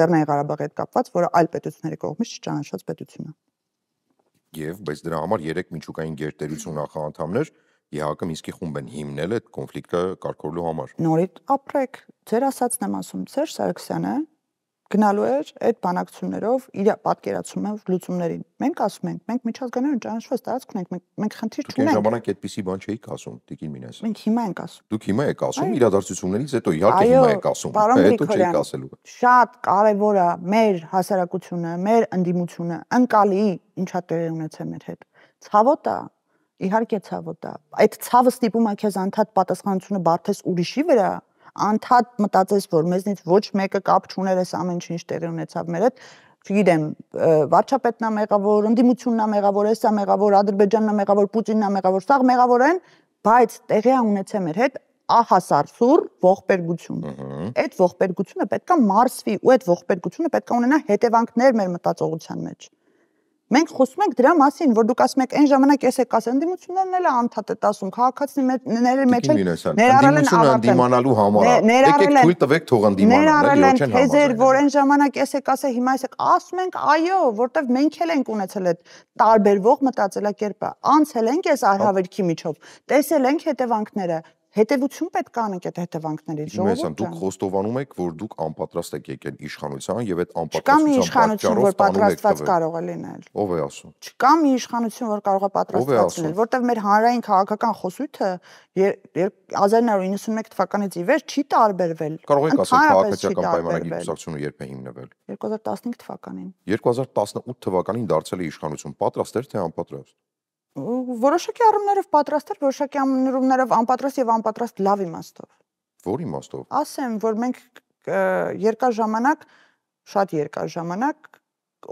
Լեռնային Ղարաբաղի հետ կապված, որը այլ պետությունների կողմից չճանաչված պետություն է։ Եվ բայց դրա համար 3 միջուկային գերտերություն նախաանդամներ ԵՀԿ Մինսկի խումբ են հիմնել այդ կոնֆլիկտը կարգավորելու համար։ Նորից ապրեք, ձեր ասածն եմ ասում, Սերժ Սարգսյանը գնալու էր այդ բանակցություններով իր պատկերացումով լուծումներին։ Մենք ասում ենք, մենք միջազգայինորեն ճանաչված տարածք ունենք, մենք խնդիր չունենք։ Դուք այն ժամանակ այդպիսի բան չէիք ասում, Տիկին Մինաս։ Մենք հիմա ենք ասում։ Դուք հիմա եք ասում, իրադարձություններից հետո իհարկե հիմա եք ասում, հետո չեք ասելու։ Շատ կարևոր է մեր հասարակությունը, մեր ընդդիմությունը ընկալի ինչա տեղի ունեցել մեր հետ։ Ցավոտ է, իհարկե ցավոտ է։ Այդ ցավը ստիպում է քեզ անդադ պատասխանատվությունը բարթես ուրիշի վրա, անդադ մտածես, որ մեզնից ոչ մեկը կապ չուներ այս ամեն ինչ տեղի ունեցավ մեր հետ, չգիտեմ, վարչապետն է մեղավոր, ընդդիմությունն է մեղավոր, էսա մեղավոր, Ադրբեջանն է մեղավոր, Պուտինն է մեղավոր, սաղ մեղավոր են, բայց տեղի ունեցել մեր հետ ահասարսուր ողբերգություն։ Այդ ողբերգությունը պետք է մարսվի ու այդ ողբերգությունը պետք է ունենա հետևանքներ մեր մտածողության մեջ։ Մենք խոսում ենք դրա մասին, որ դուք ասում եք այն ժամանակ ես եք ասել, ընդդիմություններն էլ անդադ է ասում, քաղաքացիների մեջ էլ ներառել են դիմանալու համար։ Եկեք թույլ տվեք թող ընդդիմանան, էլի ոչ են համաձայն։ Որ այն ժամանակ ես եք ասել, հիմա ես եք ասում ենք, այո, որտեվ մենք էլ ենք ունեցել այդ տարբերվող մտածելակերպը, անցել ենք այս արհավիրքի միջով, տեսել ենք հետևանքները։ Հետևություն պետք է անենք այդ հետևանքներից։ Ժողովուրդ, դուք խոստովանում եք, որ դուք անպատրաստ եք եկել իշխանության եւ այդ անպատրաստության պատճառով պատրաստված կարող է լինել։ Ով է ասում։ Չկա մի իշխանություն, որ կարող է պատրաստված լինել, որտեղ մեր հանրային քաղաքական խոսույթը 1991 թվականից ի վեր չի տարբերվել։ Կարող եք ասել քաղաքացիական պայմանագրի կուսակցությունը երբ է հիմնվել։ 2015 թվականին։ 2018 թվականին դարձել է իշխանություն, պատրաստ էր թե անպատրաստ։ Որոշակի առումներով պատրաստ էր, որոշակի առումներով անպատրաստ եւ անպատրաստ լավ իմաստով։ Որ իմաստով։ Ասեմ, որ մենք շատ երկար ժամանակ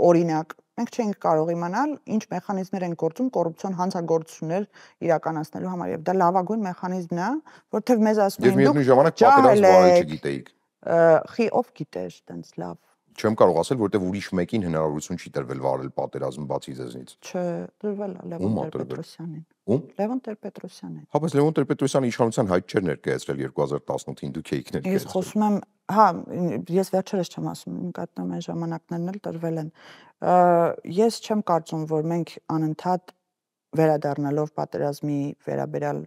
օրինակ մենք չենք կարող իմանալ ինչ մեխանիզմներ են գործում կոռուպցիոն հանցագործություններ իրականացնելու համար եւ դա լավագույն մեխանիզմն է, որովհետեւ մեզ ասում են դուք եւ միևնույն ժամանակ պատերազմ վարել չգիտեիք։ Խի ով գիտեր տենց լավ։ Չեմ կարող ասել, որտեվ ուրիշ մեկին հնարավորություն չի տրվել վարել պատերազմ բացի ձեզնից։ Չէ, դրվել է Լևոն Տեր-Պետրոսյանին։ Ում? Լևոն Տեր-Պետրոսյանին։ Հա, բայց Լևոն Տեր-Պետրոսյանը իշխանության հայտ չէր ներկայացրել 2018-ին, դուք էիք ներկայացրել։ Ես խոսում եմ, հա, ես վերջերս չեմ ասում, նկատում եմ ժամանակներն էլ տրվել են։ Ես չեմ կարծում, որ մենք անընդհատ վերադառնալով պատերազմի վերաբերյալ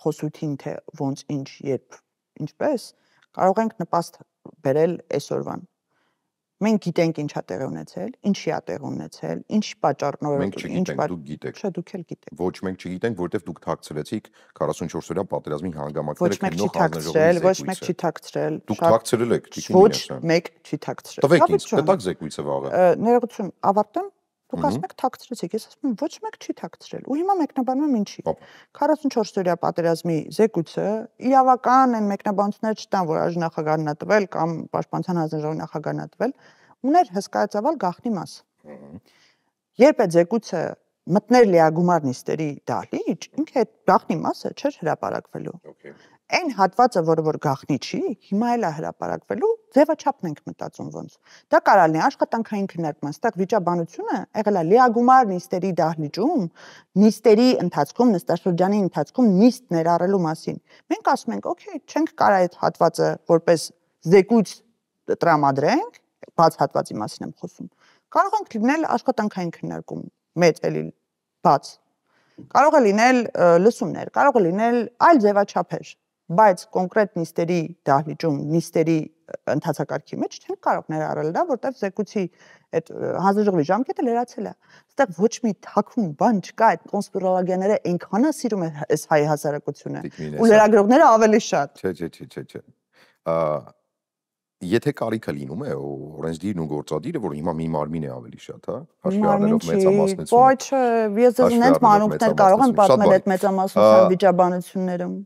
խոսույթին, թե ոնց ինչ, երբ, ինչպես, կարող ենք նպաստ բերել այսօրվան։ Մենք գիտենք ինչա տեղի ունեցել, ինչի է տեղի ունեցել, ինչ պատճառներով, Մենք չգիտենք, դուք գիտեք։ Չէ, դուք էլ գիտեք։ Ոչ, մենք չգիտենք, որտեվ դուք թաքցրեցիք 44-օրյա պատերազմի հանգամանքները քննող հանձնաժողովի ոչ մեկ չի թաքցրել։ Դուք թաքցրել եք, ոչ մեկ չի թաքցրել։ Տվեք ինձ, կտակ զեկույցը վաղը։ Ներողություն, ավարտեմ։ Դուք ասում եք թաքցրեցիք, ես ասում եմ ոչ մեկ չի թաքցրել։ Ու հիմա մեկնաբանում եմ ինչի։ 44-օրյա պատերազմի զեկույցը իրավական այն մեկնաբանությունները չտան, որ արժանախագահն է տվել կամ պաշտպանության հանձնաժողովի նախագահն է տվել, ուներ հսկայածավալ գաղտնի մաս։ Երբ այդ զեկույցը մտներ լիագումար նիստերի դահլիճ, ինքը այդ գաղտնի մասը չէր հրապարակվելու։ Այն հատվածը, որ գաղտնի չի, հիմա էլ է հրապարակվելու, ձևաչափն ենք մտածում ոնց։ Դա կարող լինի աշխատանքային քննարկման, այստեղ վիճաբանությունը եղել է լիագումար նիստերի դահլիճում, նիստերի ընթացքում, նստաշրջանի ընթացքում նիստ ներառելու մասին։ Մենք ասում ենք, օքեյ, չենք կարող այդ հատվածը որպես զեկույց տրամադրենք, բաց հատվածի մասին եմ խոսում։ Կարող ենք լինել աշխատանքային քննարկում, մեծ էլի բաց։ Կարող է լինել լսումներ, կարող է լինել այլ ձևաչափեր, բայց կոնկրետ նիստերի դահլիճում, նիստերի ընթացակարգի մեջ չենք կարող ներառել դա, որտեղ զեկույցի այդ հանձնաժողովի ժամկետը լրացել է։ Այստեղ ոչ մի թաքուն բան չկա, այդ կոնսպիրոլոգիաները այնքան է սիրում այս հայ հասարակությունը, ու լրագրողները ավելի շատ։ Չէ։ Եթե կարիքը լինում է օրենսդիրն ու գործադիրը, որ հիմա մի մարմին է ավելի շատ, հա, հաշվի առնելով մեծամասնությունը։ Ոչ, ես դες նենց մանրուքներ կարող եմ պատմել այդ մեծամասնության վիճաբանություններում։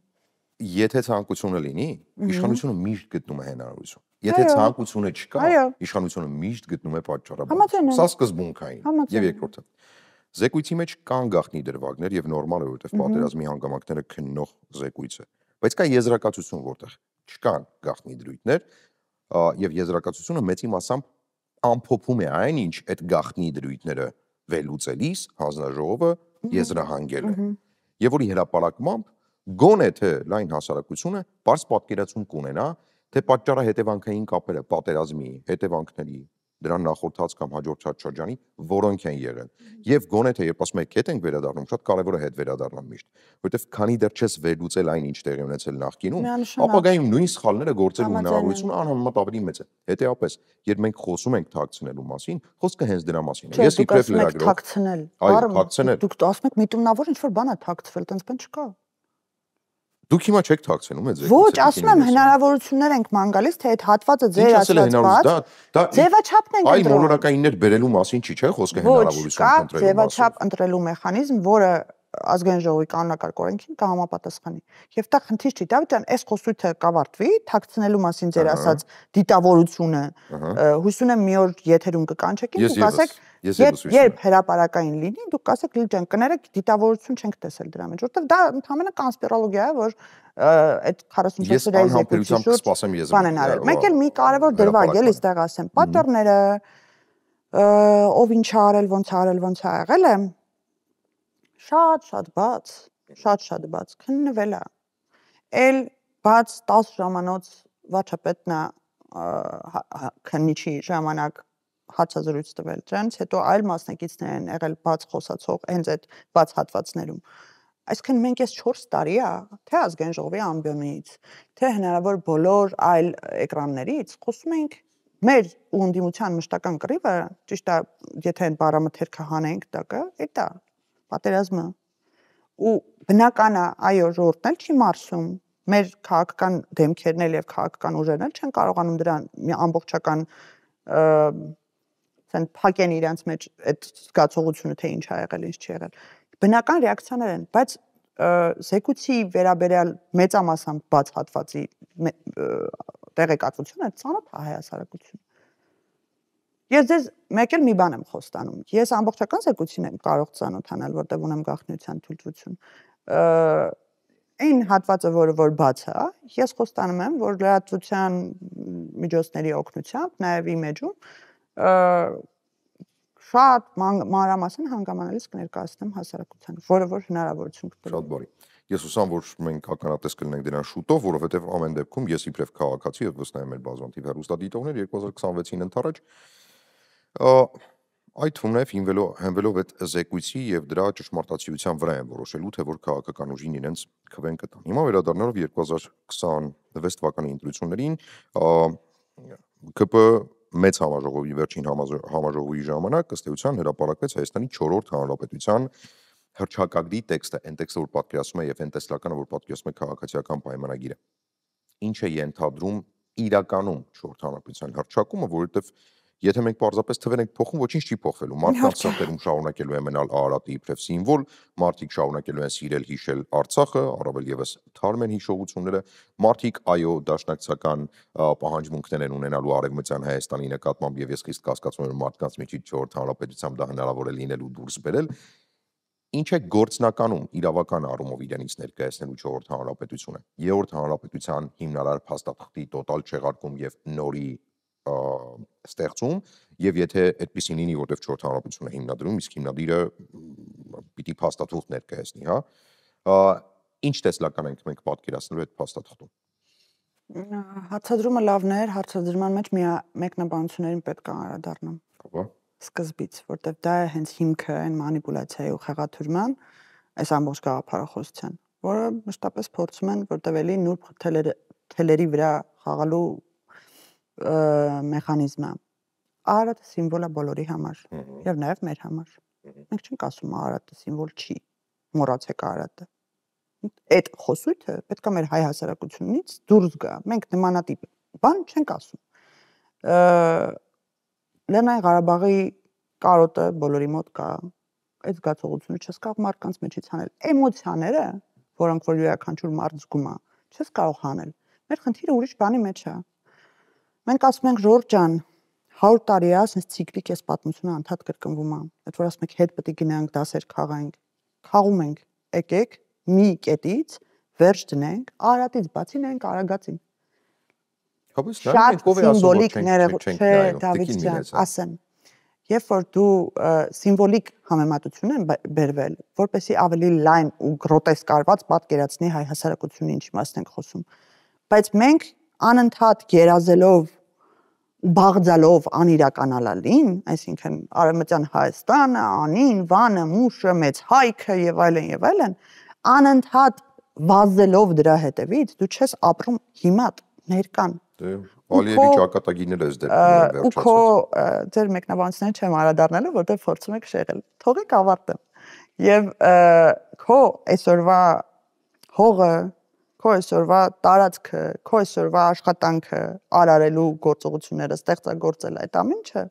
Եթե ցանկությունը լինի, իշխանությունը միշտ գտնում է հնարավորություն։ Եթե ցանկությունը չկա, իշխանությունը միշտ գտնում է պատճառաբան։ Սա սկզբունքային։ Եվ երկրորդը, զեկույցի մեջ կան գաղտնի դրվագներ եւ նորմալ է, որովհետեւ պատերազմի հանգամանքները քննող զեկույց է։ Բայց կա եզրակացություն, որտեղ չկան գաղտնի դրույթներ, եւ եզրակացությունը մեծի մասամբ ամփոփում է այն, ինչ այդ գաղտնի դրույթները վերլուծելիս հանձնաժողովը եզրահանգել է։ Եվ որի հրապարակմամբ գոնե թե լայն հասարակությունը բարձ պատկերացում կունենա, թե պատճառահետևանքային կապերը պատերազմի հետևանքների դրան նախորդած կամ հաջորդած շրջանի որոնք են եղել։ Եվ գոնե թե երբ ասում եք հետ ենք վերադառնում, շատ կարևոր է հետ վերադառնալ միշտ, որովհետև քանի դեռ չես վերլուծել այն, ինչ տեղի ունեցել նախկինում, ապագայում նույն սխալները գործելու հնարավորությունը անհամեմատ ավելի մեծ է։ Հետեւաբար, երբ մենք խոսում ենք թաքցնելու մասին, խոսքը հենց դրա մասին է։ Ես իբրև լրագրող թաքցնել։ Թաքցնել։ Դուք ասում եք միտումնավոր ինչ-որ բան է թաքցվել, տենց բան չկա։ Դուք հիմա չեք թաքցնում այդ զեկույցը։ Ոչ, ասում եմ հնարավորություններ ենք ման գալիս, թե այդ հատվածը ձեր ասած բաց, ձևաչափն ենք ընտրում։ Այ մոլորակայիններ բերելու մասին չի, չէ՞, խոսքը հնարավորություն ընտրելու մասին։ Ոչ, կա ձևաչափ ընտրելու մեխանիզմ, որը ազգային ժողովի կանոնակարգ օրենքին կհամապատասխանի։ Եվ դա խնդիր չի, Դավիթ ջան, այս խոսույթը կավարտվի, թաքցնելու մասին ձեր ասած դիտավորությունը, հույս ունեմ մի օր եթերում կկանչեք, դուք ասեք, երբ հրապարակային լինի, դուք ասեք, Լիլ ջան, կներեք, դիտավորություն չենք տեսել դրա մեջ, որովհետև դա ընդհանրապես կոնսպիրոլոգիա է, որ այդ 44-օրյա զեկույցի շուրջ բան են արել։ Մեկ էլ մի կարևոր դրվագ էլի ստեղ ասեմ, պատճառները, ով ինչ է արել, ոնց է եղել է, շատ բաց քննվել է։ Էլ բաց 10 ժամանոց վարչապետն է քննիչի ժամանակ հացազրույց տվել, դրանից հետո այլ մասնակիցներ են եղել բաց խոսացող հենց այդ բաց հատվածներում։ Այսինքն մենք այս 4 տարի է, թե ազգային ժողովի ամբիոնից, թե հնարավոր բոլոր այլ էկրաններից խոսում ենք մեր ու ընդդիմության մշտական կռիվը, ճիշտ է, եթե այն բառամթերքը հանենք տակը, այդ է պատերազմը։ Ու բնական է, այո, ժողովուրդն էլ չի մարսում, մեր քաղաքական դեմքերն էլ եւ քաղաքական ուժերն էլ չեն կարողանում դրան մի ամբողջական ասեն փակեն իրենց մեջ այդ զգացողությունը, թե ինչ ա եղել, ինչ չի եղել։ Բնական ռեակցիաներ են, բայց զեկույցի վերաբերյալ մեծամասամբ բաց հատվածի տեղեկատվությունը ծանոթ է հայ հասարակություն։ Ես ձեզ մեկ էլ մի բան եմ խոստանում։ Ես ամբողջական զեկույցին եմ կարող ծանոթանալ, որտեղ ունեմ գաղտնիության թույլտվություն։ Այն հատվածը, որ բաց է, ես խոստանում եմ, որ լրատվության միջոցների օգնությամբ, նաև իմեջում շատ մանրամասն հանգամանալից կներկայացնեմ հասարակությանը, որը որ հնարավորություն կտրի։ Շատ բարի։ Ես հուսամ, որ մենք ականատես կլինենք դրան շուտով, որովհետև ամեն դեպքում ես իբրև քաղաքացի եւ վստահ եմ մեր բազմաթիվ հեռուստադիտողներ 2026-ին ընթരാճ այդ թվում նաև հենվելով այդ զեկույցի եւ դրա ճշմարտացիության վրա են որոշելու, թե որ քաղաքական ուժին իրենց քվեն կտան։ Հիմա վերադառնալով 2026 թվականի ընտրություններին, ԿՊ մեծ համաժողովի վերջին համաժողովի ժամանակ ըստ էության հրապարակվեց Հայաստանի 4-րդ հանրապետության հռչակագրի տեքստը, այն տեքստը, որ պատկերացնում է եւ այն տեսլականը, որ պատկերացնում է քաղաքացիական պայմանագիրը։ Ինչ է ենթադրում իրականում 4-րդ հանրապետության հռչակումը, որովհետեւ եթե մենք պարզապես թվեր ենք փոխում, ոչինչ չի փոխվելու։ Մարդկանց սրտերում շարունակելու է մնալ Արարատը իբրև սիմվոլ, մարդիկ շարունակելու են սիրել հիշել Արցախը, առավել եւս թարմ են հիշողությունները, մարդիկ այո դաշնակցական պահանջմունքներ են ունենալու Արևմտյան Հայաստանի նկատմամբ եւ ես խիստ կասկածում եմ մարդկանց միջից 4-րդ հանրապետությամբ դա հնարավոր է լինելու դուրս բերել։ Ինչ է գործնականում իրավական առումով իրենից ներկայացնելու 4-րդ հանրապետությունը։ 3-րդ հանրապետության հիմնարար փաստաթղթի տոտալ չեղարկում եւ նորի ստեղծում եւ եթե այդպեսին լինի, որտեղ 4-րդ հանրապետությունը հիմնադրում, իսկ հիմնադիրը պիտի փաստաթուղթ ներկայացնի, հա, ինչ տեսլական ենք մենք պատկերացնելու այդ փաստաթղթում։ Հարցադրումը լավն էր, հարցադրման մեջ մեկնաբանություններին պետք է անդրադառնամ։ Հապա Սկզբից, որտեղ դա է հենց հիմքը այն մանիպուլյացիայի ու խեղաթյուրման, այս ամբողջ գաղափարախոսության, որը մշտապես փորձում են որտեղ էլի նուրբ թելերի վրա խաղալու մեխանիզմը։ Արարատը սիմվոլ է բոլորի համար եւ նաեւ մեր համար։ Մենք չենք ասում Արարատը սիմվոլ չի, մոռացեք Արարատը։ Այդ խոսույթը պետք է մեր հայ հասարակությունից դուրս գա։ Մենք նմանատիպ բան չենք ասում։ Լեռնային Ղարաբաղի կարոտը բոլորի մոտ կա։ Այդ զգացողությունը չես կարող մարդկանց մեջից հանել։ Էմոցիաները, որոնք որ յուրաքանչյուր մարդ զգում է, չես կարող հանել։ Մեր խնդիրը ուրիշ բանի մեջ է։ Մենք ասում ենք Ժորժ ջան, 100 տարի է, ասես ցիկլիկ էս պատմությունը անդադ կրկնվում է։ Այդ որ ասում եք հետ պետք է գնանք դասեր խաղանք։ Խաղում ենք։ Եկեք մի կետից վերջ դնենք, Արարատից բացի նայենք Արագածին։ Շատ սիմվոլիկ Դավիթ ջան, ասեմ։ Երբ որ դու սիմվոլիկ համեմատություն են բերվել, որպեսզի ավելի լայն ու գրոտեսկ արված պատկերացնի հայ հասարակությունն ինչ իմաստ ենք խոսում։ Բայց մենք անընդհատ գերազելով ու բաղձալով անիրականալալին, այսինքն Արևմտյան Հայաստանը, Անին, Վանը, Մուշը, Մեծ Հայքը եւ այլն, անընդհատ վազելով դրա հետևից դու չես ապրում հիմա ներկան։ Ալիևի ճակատագիրները ես դեպքում վերջացրած։ Ու քո ձեր մեկնաբանությունները չեմ անդրադառնալու, որտեղ փորձում եք շեղել։ Թողեք ավարտեմ։ Եվ քո այսօրվա հողը, քո այսօրվա տարածքը, քո այսօրվա աշխատանքը, արարելու գործողությունները, ստեղծագործել այդ ամենը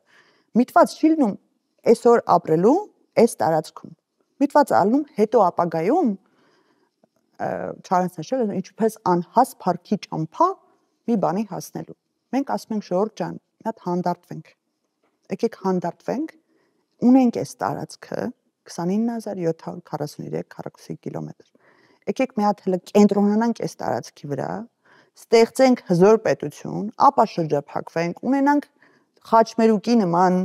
միտված չի լինում այսօր ապրելու այս տարածքում։ Միտված ալնում հետո ապագայում Չարենցն ասել է ինչպես անհաս փառքի ճամփա մի բանի հասնելու։ Մենք ասում ենք Ժորժ ջան, մի հատ հանդարտվենք։ Եկեք հանդարտվենք, ունենք այս տարածքը 29743 քառակուսի կիլոմետր։ Եկեք մի հատ հələ կենտրոնանանք այս տարածքի վրա, ստեղծենք հզոր պետություն, ապա շրջափակվենք, ունենանք Խաչմերուկի նման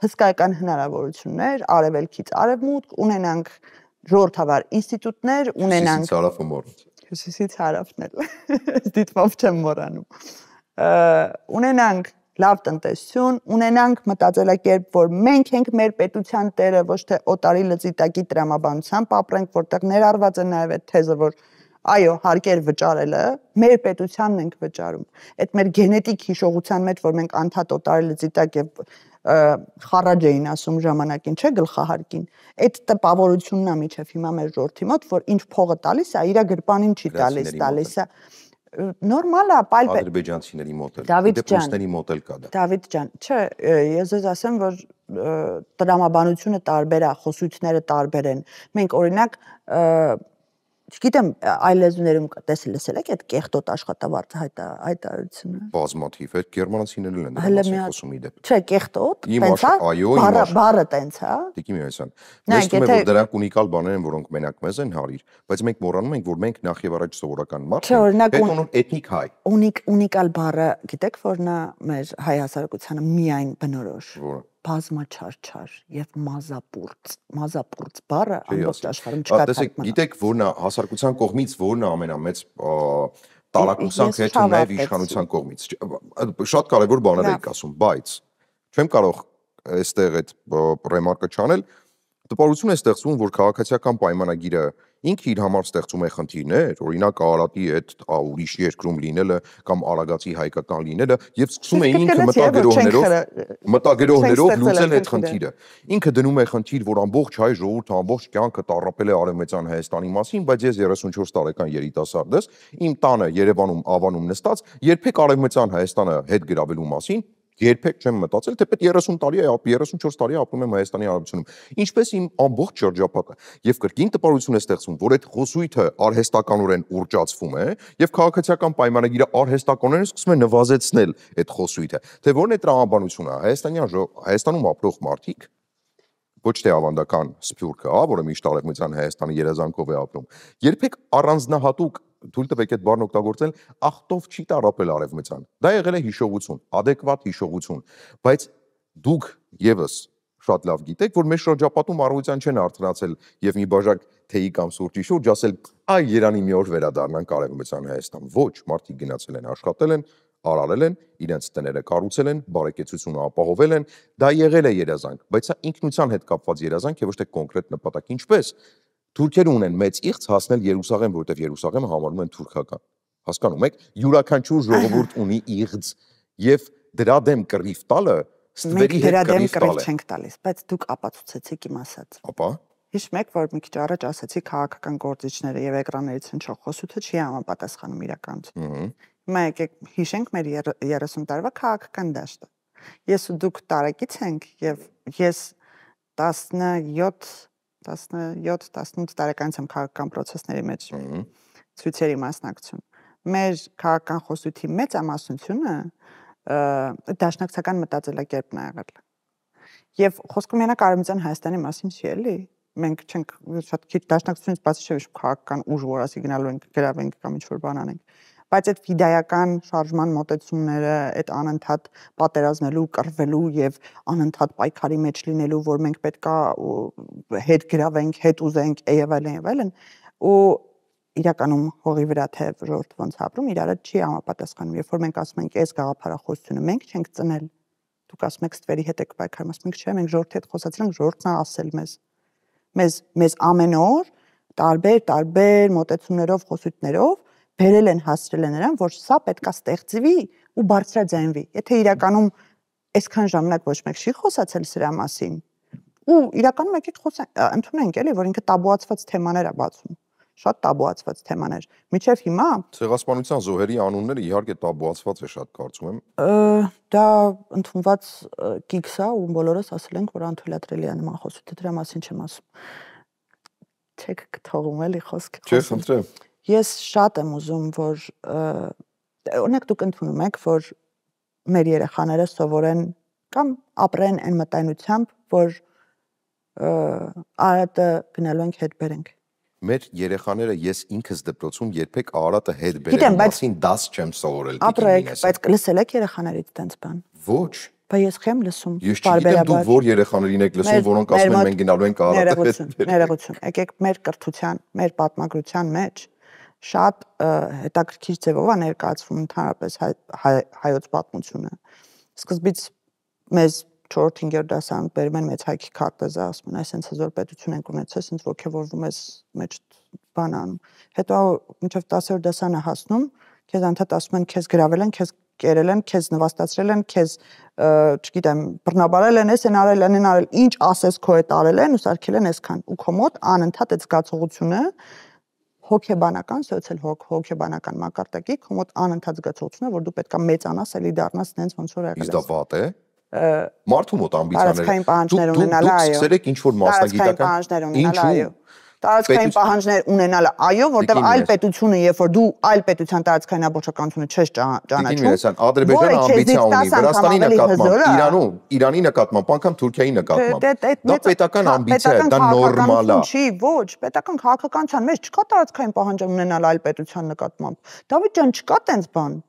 հսկայական հնարավորություններ, արևելքից արևմուտք, ունենանք ժողովրդավար ինստիտուտներ, ունենանք Հյուսիսից հարավն էլ, դիտմամբ չեմ մոռանում։ Ունենանք լավ տնտեսություն, ունենանք մտածելակերպ, որ մենք ենք մեր պետության տերը, ոչ թե օտարի լծի տակի տրամաբանությամբ ապրենք, որտեղ ներառված է նաև այդ թեզը, որ այո, հարկեր վճարելը մեր պետությանն ենք վճարում։ Այդ մեր գենետիկ հիշողության մեջ, որ մենք անդադ օտարի լծի տակ եւ խառաջ էին ասում ժամանակին, չէ՞ գլխահարկին։ Այդ տպավորությունն է միջև հիմա մեր ժողովրդի մոտ, որ ինչ փողը տալիս է, իր գրպանին չի տալիս է։ Նորմալ է, ադրբեջանցիների մոտ էլ, դեպոսների մոտ էլ կա դա։ Դավիթ ջան, չէ, ես ձեզ ասեմ, որ տրամաբանությունը տարբեր է, խոսույթները տարբեր են։ Մենք օրինակ Չգիտեմ, այլ լեզուներում տեսել եք այդ կեղտոտ աշխատավարձ հայտարարությունը։ Բազմաթիվ է, գերմանացիներն են դրա մասին խոսում ի դեպ։ Չէ, կեղտոտ, տենց է, բառը տենց է։ Տիկի Միրոսյան, նստում է որ դրանք ունիկալ բաներ են, որոնք մենակ մեզ են հարիր, բայց մենք մոռանում ենք, որ մենք նախ եւ առաջ սովորական մարդ ենք, հետո էթնիկ հայ։ Ունիկալ բառը, գիտեք, որն է մեր հայ հասարակությանը միայն բնորոշ։ Բազմաչարչար եւ մազապուրծ բառը ամբողջ աշխարհում չկա։ Տեսեք, գիտեք, որն է հասարակության կողմից որն է ամենամեծ տարակուսանք հետ ու նաեւ իշխանության կողմից։ Շատ կարեւոր բաներ եք ասում, բայց չեմ կարող այստեղ այդ ռեմարկը չանել։ Տպավորություն է ստեղծվում, որ քաղաքացիական պայմանագիրը ինքը իր համար ստեղծում է խնդիրներ, օրինակ Արարատի այդ ուրիշ երկրում լինելը կամ արագացի հայկական լինելը եւ սկսում է ինքը մտագերողներով լուծել այդ խնդիրը։ Ինքը դնում է խնդիր, որ ամբողջ հայ ժողովուրդը ամբողջ կյանքը տառապել է Արևմտյան Հայաստանի մասին, բայց ես 34 տարեկան երիտասարդ ես, իմ տանը Երևանում Ավանում նստած, երբեք Արևմտյան Հայաստանը հետ գրավելու մասին երբեք չեմ մտածել, թեպետ 30 տարի է, 34 տարի ապրում եմ Հայաստանի Հանրապետությունում։ Ինչպես իմ ամբողջ շրջապատը եւ կրկին տպավորություն է ստեղծվում, որ այդ խոսույթը արհեստականորեն ուռճացվում է եւ քաղաքացիական պայմանագիրը արհեստականորեն սկսում է նվազեցնել այդ խոսույթը։ Թե որն է տրամաբանությունը, Հայաստանում ապրող մարդիկ ոչ թե ավանդական սփյուռքը, որը միշտ Արևմտյան Հայաստանի երազանքով է ապրում, երբեք առանձնահատուկ թույլ տվեք այդ բառն օգտագործել, ախտով չի տարապել Արևմտյան։ Դա եղել է հիշողություն, adekvat հիշողություն, բայց դուք եւս շատ լավ գիտեք, որ մեր շրջապատում առավոտյան չեն արթնացել եւ մի բաժակ թեյի կամ սուրճի շուրջ ասել, այ Երանի մի օր վերադառնանք Արևմտյան Հայաստան։ Ոչ, մարդիկ գնացել են, աշխատել են, արարել են, իրենց տները կառուցել են, բարեկեցությունը ապահովել են, դա եղել է երազանք, բայց սա ինքնության հետ կապված երազանք է, ոչ թե կոնկրետ նպատակ։ Ինչպես թուրքերը ունեն մեծ իղձ հասնել Երուսաղեմ, որտեղ Երուսաղեմը համարում են թուրքական։ Հասկանում եք, յուրաքանչյուր ժողովուրդ ունի իղձ եւ դրա դեմ կռիվ տալը ստվերի հետ կռիվ տալ է։ Չենք տալիս, բայց դուք ապացուցեցիք իմ ասած։ Ապա հիշում եք, որ մի քիչ առաջ ասացի քաղաքական գործիչները եւ էկրաններից հնչող խոսույթը չի համապատասխանում իրականությանը։ Հիմա եկեք հիշենք մեր 30 տարվա քաղաքական դաշտը։ Ես ու դուք տարեկից ենք եւ ես 17-18 տարեկանից եմ քաղաքական process-ների մեջ ցույցերի մասնակցում։ Մեր քաղաքական խոսույթի մեծամասնությունը դաշնակցական մտածելակերպն է եղել։ Եվ խոսքը մենակ Արևմտյան Հայաստանի մասին չի էլի։ Մենք չենք շատ քիչ դաշնակցությունից բացի չէ քաղաքական ուժ, որ ասի գնալու ենք գրավենք կամ ինչ-որ բան անենք։ Բայց այդ ֆիդայական շարժման մոտեցումները, այդ անընդհատ պատերազմելու, կռվելու եւ անընդհատ պայքարի մեջ լինելու, որ մենք պետքա հետ գրավենք, հետ ուզենք եւ այլն, ու իրականում հողի վրա թե ժողովուրդ ոնց ապրում, իրար չի համապատասխանում։ Երբ որ մենք ասում ենք, այս գաղափարախոսությունը մենք չենք ծնել, դուք ասում եք ստվերի հետ եք պայքարում, ասում ենք չէ, մենք ժողովրդի հետ խոսացել ենք, ժողովուրդն է ասել մեզ ամեն օր տարբեր մոտեցումներով, խոսույթներով բերել են հասցրել են նրան, որ սա պետքա ստեղծվի ու բարձրաձայնվի։ Եթե իրականում այսքան ժամանակ ոչ մեկ չի խոսացել սրա մասին, ու իրականում եկեք ընդունենք էլի, որ ինքը տաբուացված թեմաներ է բացում։ Շատ տաբուացված թեմաներ։ Մինչև հիմա Ցեղասպանության զոհերի անունները իհարկե տաբուացված է շատ կարծում եմ։ Դա ընդունված կիքս է ու բոլորս ասել ենք, որ անթույլատրելի է նման խոսույթը, դրա մասին չեմ ասում։ Չեք կթողում էլի խոսքը։ Չէ, խնդրեմ։ Ես շատ եմ ուզում, որ օրինակ դուք ընդունում եք, որ մեր երեխաները սովորեն կամ ապրեն այն մտայնությամբ, որ Արարատը գնալու ենք հետ բերենք։ Մեր երեխաները ես ինքս դպրոցում երբեք Արարատը հետ բերել մասին դաս չեմ սովորել։ Ապրեք, բայց լսել եք երեխաներից տենց բան։ Ոչ։ Բայց ես չեմ լսում։ Ես չգիտեմ դուք որ երեխաներին եք լսում, որոնք ասում են մենք գնալու ենք Արարատը։ Ներողություն, եկեք մեր կրթության, մեր պատմագրության մեջ շատ հետաքրքիր ձևով է ներկայացվում ընդհանրապես հայոց պատմությունը։ Սկզբից մեզ 4-5 դասարանում բերում են մեծ հայքի քարտեզը, ասում են այսպես հզոր պետություն ենք ունեցել, այսպես ոգևորվում ես մեջ բան անում։ Հետո մինչև 10-րդ դասարանը հասնում, քեզ անդադ ասում են քեզ գրավել են, քեզ կերել են, քեզ նվաստացրել են, քեզ, չգիտեմ, բռնաբարել են, են արել, են արել, ինչ ասես քո հետ արել են ու սարքել են այսքան։ Ու քո մոտ անընդհատ այդ զգացողությունը հոգեբանական, հոգեբանական մակարդակի քո մոտ անընդհատ զգացողությունը, որ դու պետքա մեծանաս, էլի դառնաս նենց ոնց որ եղել ես։ Իսկ դա վատ է։ Մարդու մոտ ամբիցիաները։ Տարածքային պահանջներ ունենալը, այո։ Դուք սկսել եք ինչ որ մասնագիտական պահանջներ ունենալը, այո։ տարածքային պահանջներ ունենալը, այո, որտեղ այլ պետությունը, երբ որ դու այլ պետության տարածքային ամբողջականությունը չես ճանաչում, Ադրբեջանը ամբիցիա ունի Վրաստանի նկատմամբ, Իրանի նկատմամբ, անգամ Թուրքիայի նկատմամբ։ Դա պետական ամբիցիա է, դա նորմալ է։ Չի, ոչ, պետական քաղաքականության մեջ չկա տարածքային պահանջ ունենալ այլ պետության նկատմամբ։ Դավիթ ջան, չկա տենց բան։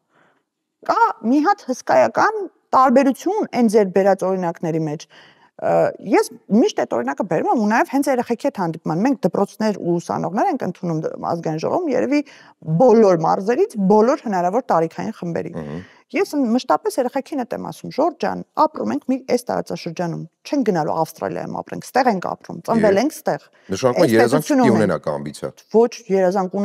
Կա մի հատ հսկայական տարբերություն այն ձեր բերած օրինակների մեջ։ Ես միշտ այդ օրինակը բերում եմ ու նաև հենց երեխեքի հետ հանդիպման։ Մենք դպրոցներ ու ուսանողներ ենք ընդունում ազգային ժողովում, երևի բոլոր մարզերից, բոլոր հնարավոր տարիքային խմբերի։ Ես մշտապես երեխեքին հետ եմ ասում, Ժորժ ջան, ապրում ենք մի այս տարածաշրջանում, չենք գնալու Ավստրալիայում ապրենք, ստեղ ենք ապրում, ծնվել ենք ստեղ։ Նշանակում է երազանք չպիտի ունենաք ամբիցիա։ Ոչ, երազանք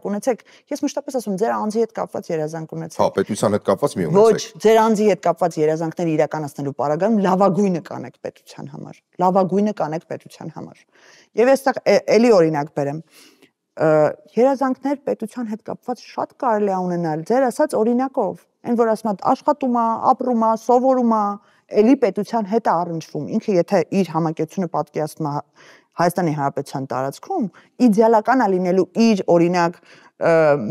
ունեցեք։ Ես մշտապես ասում, ձեր անձի հետ կապված երազանք ունեցեք։ Հա, պետության հետ կապված մի ունեցեք։ Ոչ, ձեր անձի հետ կապված երազանքները իրականացնելու պարագայում լավագույնը կանեք պետության համար։ Լավագույնը կանեք պետության համար։ Եվ այստեղ էլի օրինակ բերեմ։ Երազանքներ պետության հետ կապված շատ կարելի է ունենալ, ձեր ասած օրինակով, այն որ ասում եմ աշխատում է, ապրում է, սովորում է, էլի պետության հետ է առնչվում։ Ինքը եթե իր համակեցությունը պատկերացնում է Հայաստանի Հանրապետության տարածքում, իդեալական է լինելու իր օրինակ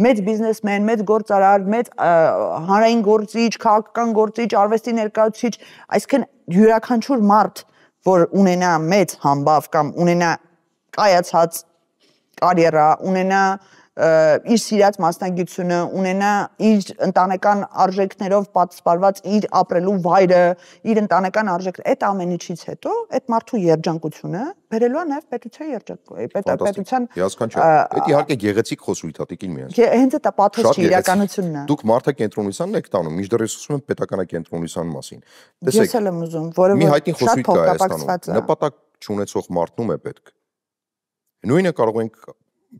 մեծ բիզնեսմեն, մեծ գործարար, մեծ հանրային գործիչ, քաղաքական գործիչ, արվեստի ներկայացուցիչ, այսինքն յուրաքանչյուր մարդ, որ ունենա մեծ համբավ կամ ունենա կայացած կարիերա, ունենա իր սիրած մասնագիտությունը, ունենա իր ընտանեկան արժեքներով պատսպարված իր ապրելու վայրը, իր ընտանեկան արժեքները, այդ ամեն ինչից հետո այդ մարդու երջանկությունը բերելու է նաև պետության Այդ իհարկե գեղեցիկ խոսույթ է, տիկին մի ասում։ Հենց դա պաթոս չի, իրականությունն է։ Դուք մարդակենտրոնությանն եք տանում, մինչդեռ ես ասում եմ պետականակենտրոնության մասին։ Ես էլ եմ ուզում, որը մի հայտնի խոսույթ կա Հայաստանում, նպատակ չունեցող մարդնում է պետք։ Նույնը կարող ենք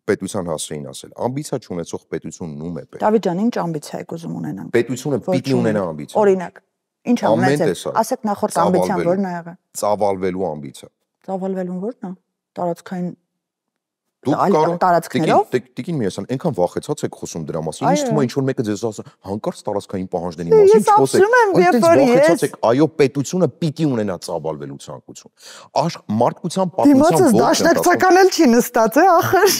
պետության հասցեին ասել, ամբիցիա չունեցող պետությունն ում է պետք։ Դավիթ ջան, ինչ ամբիցիա եք ուզում ունենալ։ Պետությունը պիտի ունենա ամբիցիա։ Օրինակ, ինչ է ունեցել։ Ասեք նախորդ ամբիցիան ո՞րն է եղել։ Ծավալվելու ամբիցիա։ Ծավալվելուն ո՞րն է։ Տարածքային տարածքներով։ Տիկին Միրասյան, այնքան վախեցած եք խոսում դրա մասին։ Ինչ թվում է ինչ որ մեկը ձեզ ասա, հանկարծ տարածքային պահանջների մասին չխոսեք։ Այնտեղ վախեցած եք, այո, պետությունը պիտի ունենա ծավալվելու ցանկություն։ Մարդկության պատմության ողջ դաշնակցական էլ չի նստած, ախր։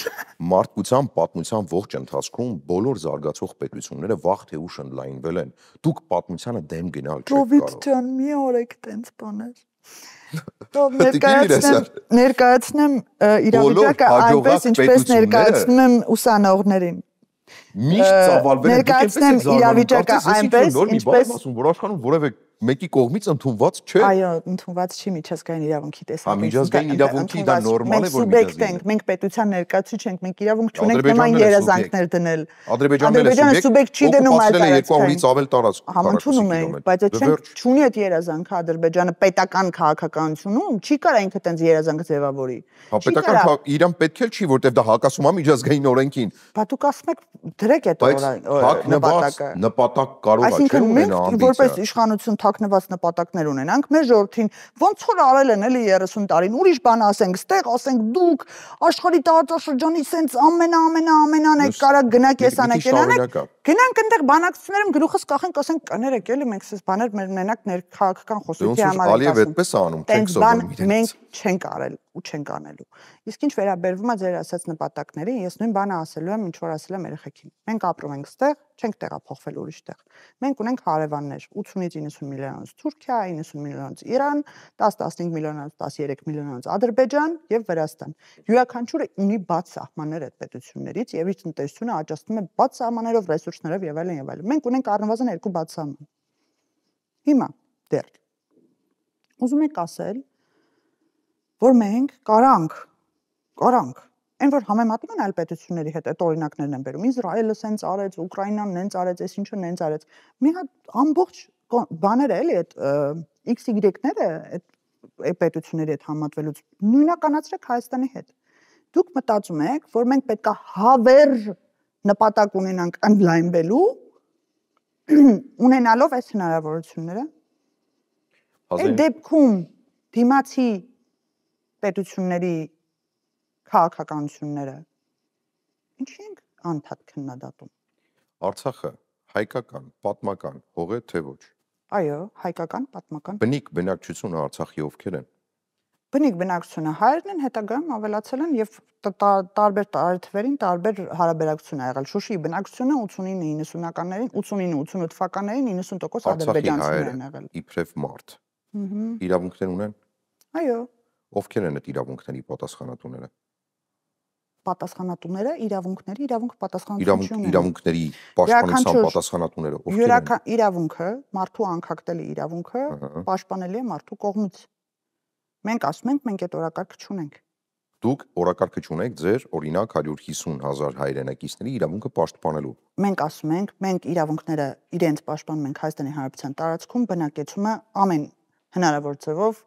Մարդկության պատմության ողջ ընթացքում բոլոր զարգացող պետությունները վաղ թե ուշ ընդլայնվել են։ Դուք պատմությանը դեմ գնալ չեք կարող։ Դավիթ ջան, մի օրեք տենց բաներ։ Ներկայացնեմ իրավիճակը այնպես, ինչպես ներկայացնում եմ ուսանողներին։ Միշտ ծավալվել են, ներկայացնեմ իրավիճակը այնպես, ինչպես որ աշխարհում որևէ մեկի կողմից ընդունված չէ։ Այո, ընդունված չի միջազգային իրավունքի տեսակետից։ Միջազգային իրավունքի դա նորմալ է, որ միջազգային։ Մենք պետության ներկայացուցիչ ենք, մենք իրավունք չունենք նման երազանքներ դնել։ Ադրբեջանը սուբյեկտ չի դնում այդ տարածքից ավել տարածք։ Համընդունում ենք, բայց այդ չունի այդ երազանքը Ադրբեջանը պետական քաղաքականությունում չի կարա ինքը տենց երազանք ձևավորի։ Հա պետական իրան պետք էլ չի, որտեվ դա հակասում է միջազգային օրենքին։ Բա դուք ասում եք դրեք այդ նպատակը։ Նպատակ կարող է չէ ունենա ամբիցիա։ Որպես իշխանություն թաքնված նպատակներ ունենանք, մեր ժողովրդին ոնց որ արել են էլի 30 տարին, ուրիշ բան ասենք, ստեղ ասենք դուք աշխարհի տարածաշրջանի սենց ամենան եք կարա գնաք ես անեք անեք, գնանք այնտեղ բանակցություններում գլուխս կախենք, ասենք կներեք էլի մենք սես բաներ մենակ ներքաղաքական խոսույթի համար ենք ասում։ Այդպես է անում, չենք սովորում իրենց։ Մենք չենք արել ու չենք անելու։ Իսկ ինչ վերաբերվում է ձեր ասած նպատակներին, ես նույն բանը ասելու եմ, ինչ որ ասել եմ երեխեքին։ Մենք ապրում ենք ստեղ, չենք տեղափոխվել ուրիշ տեղ։ Մենք ունենք հարևաններ, 80-ից 90 միլիոնից Թուրքիա, 90 միլիոնից Իրան, 10-15 միլիոնից 13 միլիոնից Ադրբեջան եւ Վրաստան։ Յուրաքանչյուրը ունի բաց սահմաններ այդ պետություններից եւ իր տնտեսությունը աճացնում է բաց սահմաններով, ռեսուրսներով եւ այլն եւ այլն։ Մենք ունենք առնվազն 2 բաց սահման։ Հիմա դեռ ուզում եք ասել, որ մենք կարանք այն որ համեմատում են այլ պետությունների հետ, այդ օրինակներն են բերում։ Իսրայելը սենց արեց, Ուկրաինան նենց արեց, այս ինչը նենց արեց։ Մի հատ ամբողջ բաները էլի այդ XY-ները այդ պետությունների հետ համատվելուց նույնականացրեք Հայաստանի հետ։ Դուք մտածում եք, որ մենք պետքա հավերժ նպատակ ունենանք ընդլայնվելու ունենալով այս հնարավորությունները։ Այդ դեպքում դիմացի պետությունների քաղաքականությունները ինչի ենք անդադ քննադատում։ Արցախը հայկական, պատմական հող է թե ոչ։ Այո, հայկական, պատմական։ Բնիկ բնակչությունը Արցախի ովքեր են։ Բնիկ բնակչությունը հայերն են, հետագայում ավելացել են եւ տարբեր տարեթվերին տարբեր հարաբերակցություն ա եղել։ Շուշիի բնակչությունը 89-90-ականներին, 89-88 թվականներին 90% ադրբեջանցիներ են եղել։ Իբրև մարդ։ Իրավունքներ ունեն։ Այո։ Ովքեր են այդ իրավունքների պատասխանատուները։ Պատասխանատուները, իրավունք պատասխանատվություն են։ Իրավունքների պաշտպանության պատասխանատուները ովքեր են։ Իրավունքը, մարդու անկախտելի իրավունքը պաշտպանելի է մարդու կողմից։ Մենք ասում ենք, մենք այդ օրակարգը չունենք։ Դուք օրակարգը չունեք ձեր օրինակ 150,000 հայրենակիցների իրավունքը պաշտպանելու։ Մենք ասում ենք, մենք իրավունքները իրենց պաշտպանում ենք Հայաստանի Հանրապետության տարածքում, բնակեցումը ամեն հնարավոր ձևով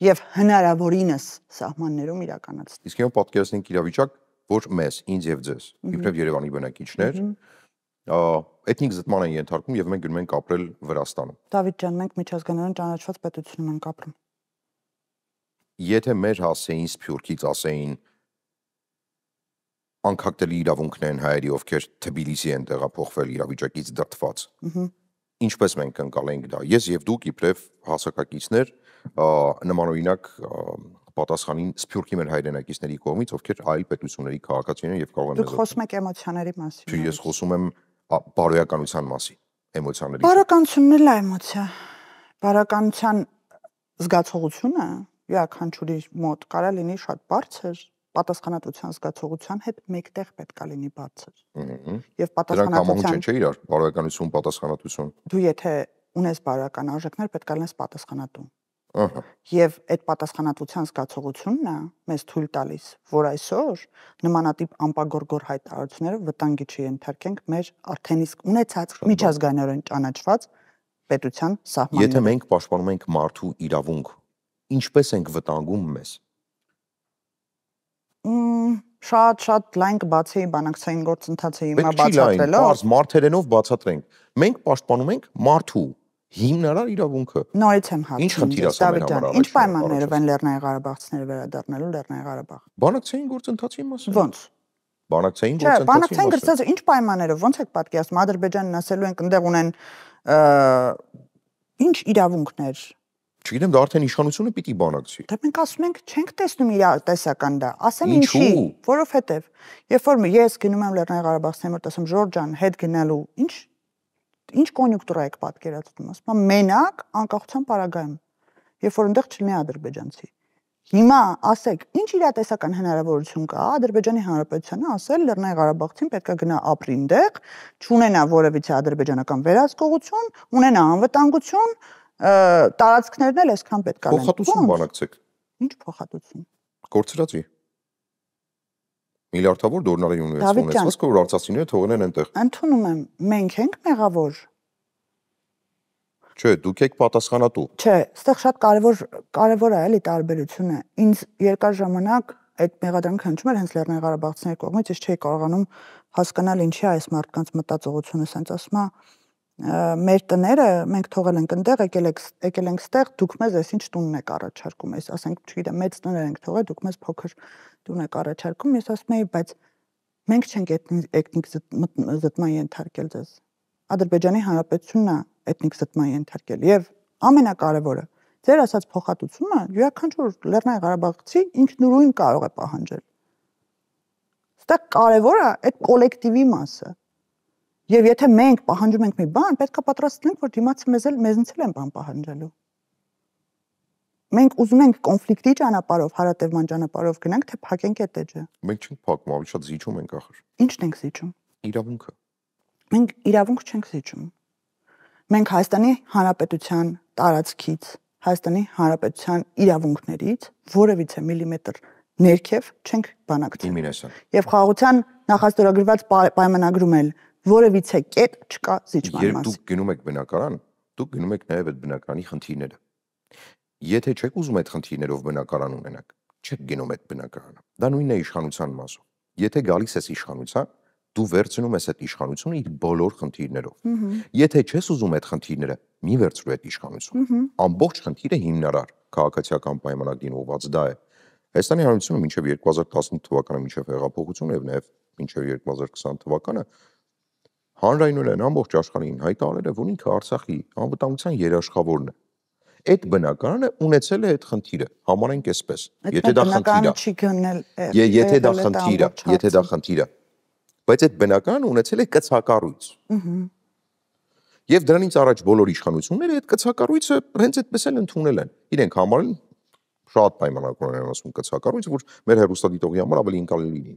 եւ հնարավորինս սահմաններում իրականացնել։ Իսկ հիմա պատկերացնենք իրավիճակ, որ մեզ, ինձ եւ ձեզ, իբրև Երևանի բնակիչներ, էթնիկ զտման են ենթարկվում եւ մենք գնում ենք ապրել Վրաստանում։ Դավիթ ջան, մենք միջազգայինորեն ճանաչված պետությունում ենք ապրում։ Եթե մեր հասեին Սփյուռքից ասեին անկախտելի իրավունքն են հայերի, ովքեր Թբիլիսի են տեղափոխվել իրավիճակից դրդված, ինչպես մենք ընկալենք դա։ Ես եւ դուք իբրև հասակակիցներ նմանօրինակ պատասխանին Սփյուռքի մեր հայրենակիցների կողմից, ովքեր այլ պետությունների քաղաքացիներ են եւ կարող են Դուք խոսում եք էմոցիաների մասին։ Չէ, ես խոսում եմ բարոյականության մասին, էմոցիաների։ Բարոյականությունն էլ է էմոցիա։ Բարոյականության զգացողությունը յուրաքանչյուրի մոտ կարա լինի շատ բարձր, պատասխանատվության զգացողության հետ մեկտեղ պետք է լինի բարձր։ Եվ պատասխանատվության չէ իրար, բարոյականություն, պատասխանատվություն։ Դու եթե ունես բարոյական արժեքներ, պետք է լինես պատասխանատու։ Եվ այդ պատասխանատվության զգացողությունն է մեզ թույլ տալիս, որ այսօր նմանատիպ անպագորգոր հայտարարությունները վտանգի չենթարկենք մեր արդեն իսկ ունեցած միջազգայինորեն ճանաչված պետության սահմանները։ Եթե մենք պաշտպանում ենք մարդու իրավունք, ինչպես ենք վտանգում մեզ։ Շատ լայն կբացի բանակցային գործընթացը հիմա բացատրելով։ Պարզ մարդերենով բացատրենք։ Մենք պաշտպանում ենք մարդու հիմնարար իրավունքը։ Նորից եմ հարցնում։ Ինչ խնդիր ասա մեր համար։ Ինչ պայմաններով են Լեռնային Ղարաբաղցիները վերադառնալու Լեռնային Ղարաբաղ։ Բանակցային գործընթացի մասին։ Ոնց։ Բանակցային գործընթացի մասին։ Բանակցային գործընթացը ինչ պայմաններով, ոնց եք պատկերացնում, Ադրբեջանն ասելու են այնտեղ ունեն ինչ իրավունքներ։ Չգիտեմ, դա արդեն իշխանությունը պիտի բանակցի։ Դե մենք ասում ենք, չենք տեսնում իր տեսական դա։ Ասեմ ինչի, որովհետև երբ որ ես գնում եմ Լեռնային Ղարաբաղցիների մոտ, ասեմ Ժորժ ջան, հետ գնալու, ինչ կոնյունկտուրա եք պատկերացնում, ասում եմ մենակ անկախության պարագայում, երբ որ այնտեղ չլինի ադրբեջանցի։ Հիմա ասեք, ինչ իրատեսական հնարավորություն կա Ադրբեջանի Հանրապետությանը ասել Լեռնային Ղարաբաղցին պետք է գնա ապրի այնտեղ, չունենա որևիցե ադրբեջանական վերահսկողություն, ունենա անվտանգություն, տարածքներն էլ այսքան պետք է լինեն։ Փոխհատուցում բանակցեք։ Ինչ փոխհատուցում։ Կորցրածի։ Միլիարդավոր դոլարի ունեցած, որ արցախցիները թողել են այնտեղ։ Ընդունում եմ, մենք ենք մեղավոր։ Չէ, դուք եք պատասխանատու։ Չէ, այստեղ շատ կարևոր է էլի տարբերությունը։ Ինձ երկար ժամանակ այդ մեղադրանքը հնչում էր հենց Լեռնային Ղարաբաղցիների կողմից, ես չէի կարողանում հասկանալ ինչի է այս մարդկանց մտածողությունը, ասենց ասում է մեր տները մենք թողել ենք այնտեղ, եկել ենք ստեղ, դուք մեզ այսինչ տունն եք առաջարկում, այս ասենք, չգիտեմ, մեծ տներ ենք թողել, դուք մեզ փոքր տուն եք առաջարկում, ես ասում եի, բայց մենք չենք էթնիկ զտման ենթարկել ձեզ։ Ադրբեջանի Հանրապետությունն է էթնիկ զտման ենթարկել եւ ամենակարևորը ձեր ասած փոխհատուցումը յուրաքանչյուր Լեռնային Ղարաբաղցի ինքնուրույն կարող է պահանջել։ Այստեղ կարևորը այդ կոլեկտիվի մասը։ Եվ եթե մենք պահանջում ենք մի բան, պետք է պատրաստ լինենք, որ դիմացը մեզնից էլ են բան պահանջելու։ Մենք ուզում ենք կոնֆլիկտի ճանապարհով, հարատևման ճանապարհով գնանք, թե փակենք այդ էջը։ Մենք չենք փակում, ավելի շատ զիջում ենք ախր։ Ի՞նչն ենք զիջում։ Իրավունքը։ Մենք իրավունք չենք զիջում։ Մենք Հայաստանի Հանրապետության տարածքից, Հայաստանի Հանրապետության իրավունքներից որևիցե միլիմետր ներքև չենք բանակցել։ Եվ խաղաղության նախաստորագրված պայմանագրում էլ որևիցե կետ չկա զիջման մասին։ Երբ դուք գնում եք բնակարան, դուք գնում եք նաև այդ բնակարանի խնդիրները։ Եթե չեք ուզում այդ խնդիրներով բնակարան ունենաք, չեք գնում այդ բնակարանը։ Դա նույնն է իշխանության մասով։ Եթե գալիս ես իշխանության, դու վերցնում ես այդ իշխանությունը իր բոլոր խնդիրներով։ Եթե չես ուզում այդ խնդիրները, մի վերցրու այդ իշխանությունը։ Ամբողջ խնդիրը հիմնարար քաղաքացիական պայմանագրին ուղղված դա է։ Հայաստանի Հանրապետությունը մինչև 2018 թվականը մինչև հեղափոխությունը եւ նաեւ մինչև 2020 թվականը հանրայնորեն ամբողջ աշխարհին հայտարարել է, որ ինքը Արցախի անվտանգության երաշխավորն է։ Այդ բնակարանը ունեցել է այդ խնդիրը, համարենք այսպես։ Եթե դա խնդիր չի գնել, եթե դա խնդիր է, բայց այդ բնակարանը ունեցել է կցակառույց։ Եվ դրանից առաջ բոլոր իշխանությունները այդ կցակառույցը հենց այդպես էլ ընդունել են։ Իրենք համարել շատ պայմանավորներ են ասում կցակառույցը, որ մեր հեռուստադիտողի համար ավելի ընկալելի լինի։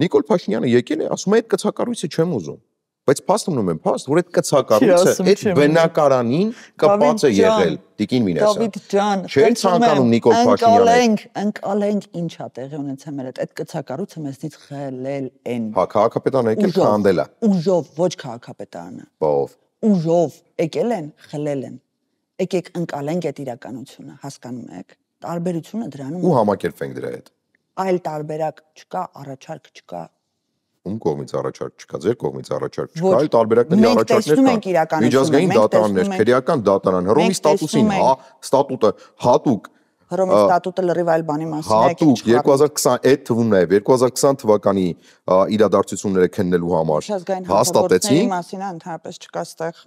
Նիկոլ Փաշինյանը եկել է, ասում է այդ կցակառույցը չեմ ուզում, բայց փաստը մնում է փաստ, որ այդ կցակառույցը այդ բնակարանին կապած է եղել Տիկին Մինասյան։ Դավիթ ջան, չէ՞ ցանկանում Նիկոլ Փաշինյանը։ Ընկալենք ինչա տեղի ունեցել մեր այդ կցակառույցը մեզնից խլել են։ Հա, քաղաքապետարանը եկել խանդել է։ Ուժով, ոչ քաղաքապետարանը։ Բով։ Ուժով եկել են, խլել են։ Եկեք ընկալենք այդ իրականությունը, հասկանում եք։ Տարբերությունը դրանում Ու համակերպվենք դրա հետ։ Այլ տարբերակ չկա, առաջարկ չկա։ Ում կողմից առաջարկ չկա, ձեր կողմից առաջարկ չկա, այլ տարբերակների առաջարկներ կան։ Միջազգային դատարաններ, քրեական դատարան, Հռոմի ստատուսին, ստատուտը հատուկ Հռոմի ստատուտը լրիվ այլ բանի մասին է, հատուկ 2020 այդ թվում է 2020 թվականի իրադարձությունները քննելու համար հաստատեցին մասին է ընդհանրապես չկա ստեղ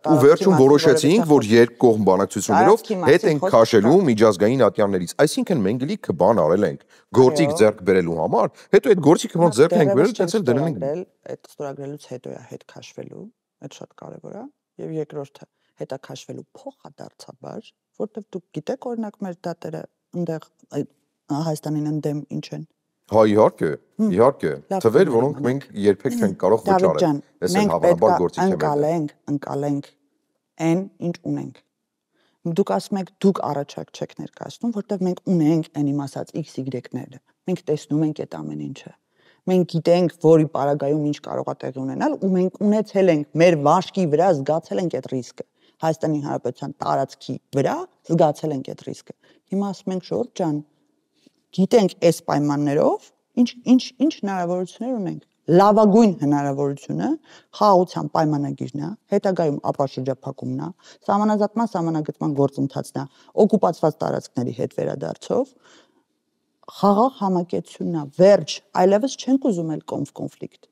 ու վերջում որոշեցինք, որ երկկողմ բանակցություններով հետ ենք քաշելու միջազգային ատյաններից, այսինքն մենք լիքը բան արել ենք գործիք ձեռք բերելու համար, հետո այդ գործիքը ոնց ձեռք ենք բերել, դից էլ դրել ենք այդ ստորագրելուց հետո է հետ քաշվելու, այդ շատ կարևոր է, եւ երկրորդը հետա քաշվելու փոխադարձաբար, որտեվ դուք գիտեք օրինակ մեր դատերը այնտեղ Հայաստանին ընդդեմ ինչ են։ Հա իհարկե, թվեր, որոնք մենք երբեք չենք կարող վճարել։ Այս էլ հավանաբար գործիք է մեր։ Ընկալենք այն, ինչ ունենք։ Դուք ասում եք, դուք առաջարկ չեք ներկայացնում, որտեվ մենք ունենք այն իմ ասած XY-ները։ Մենք տեսնում ենք այդ ամեն ինչը։ Մենք գիտենք, որի պարագայում ինչ կարող է տեղի ունենալ, ու մենք ունեցել ենք մեր վաշկի վրա զգացել ենք այդ ռիսկը։ Հայաստանի Հանրապետության տարածքի վրա զգացել ենք այդ ռիսկը։ Հիմա ասում ենք Ժորժ ջան, գիտենք այս պայմաններով ինչ հնարավորություններ ունենք։ Լավագույն հնարավորությունը խաղաղության պայմանագիրն է, հետագայում ապաշրջափակումն է, սահմանազատման սահմանագծման գործընթացն է, օկուպացված տարածքների հետ վերադարձով, խաղաղ համակեցությունն է, վերջ, այլևս չենք ուզում էլ կոնֆլիկտ։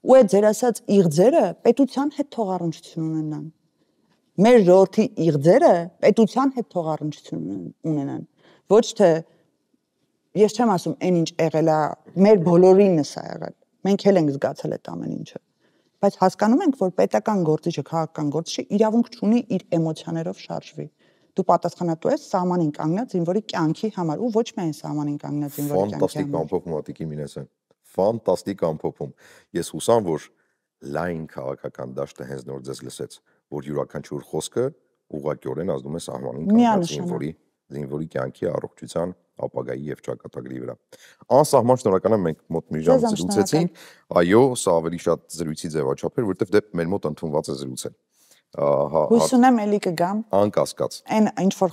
Ու այդ ձեր ասած իղձերը պետության հետ թողառնչություն ունենան։ Մեր ժողովրդի իղձերը պետության հետ թողառնչություն ունենան։ Ոչ թե ես չեմ ասում այն ինչ եղել է, մեր բոլորինս է եղել։ Մենք էլ ենք զգացել այդ ամեն ինչը։ Բայց հասկանում ենք, որ պետական գործիչը, քաղաքական գործիչը իրավունք չունի իր էմոցիաներով շարժվի։ Դու պատասխանատու ես սահմանին կանգնած զինվորի կյանքի համար ու ոչ միայն սահմանին կանգնած զինվորի կյանքի համար։ Ֆանտաստիկ ամփոփում Ատիկի Մինասյան։ Ֆանտաստիկ ամփոփում։ Ես հուսամ, որ լայն քաղաքական դաշտը հենց նոր ձեզ լսեց, որ յուրաքանչյուր խոսքը ուղղակիորեն ազդում է սահմանին կանգնած զինվորի կյանքի առողջության ապագայի եւ ճակատագրի վրա։ Անսահման շնորհակալ եմ, մենք մոտ մի ժամ զրուցեցինք։ Այո, սա ավելի շատ զրույցի ձևաչափ էր, որովհետեւ դե մեր մոտ ընդունված է զրուցել։ Հույս ունեմ էլի կգամ։ Անկասկած։ Այն ինչ որ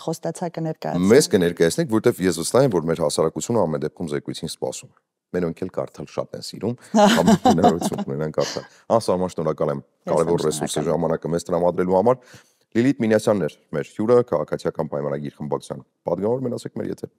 խոստացա կներկայացնեմ։ Մեզ կներկայացնենք, որովհետեւ ես վստահ եմ, որ մեր հասարակությունը ամեն դեպքում զեկույցին սպասում է։ Մենոնք էլ կարդալ շատ են սիրում, հնարավորություն ունենան կարդալ։ Անսահման շնորհակալ եմ կարևոր ռեսուրսի ժամանակը մեզ տրամադրելու համար։ Լիլիթ Մինասյանն էր մեր հյուրը քաղաքացիական պայմանագիր խմբակցության պատգամավոր, մնացեք մեր եթեր։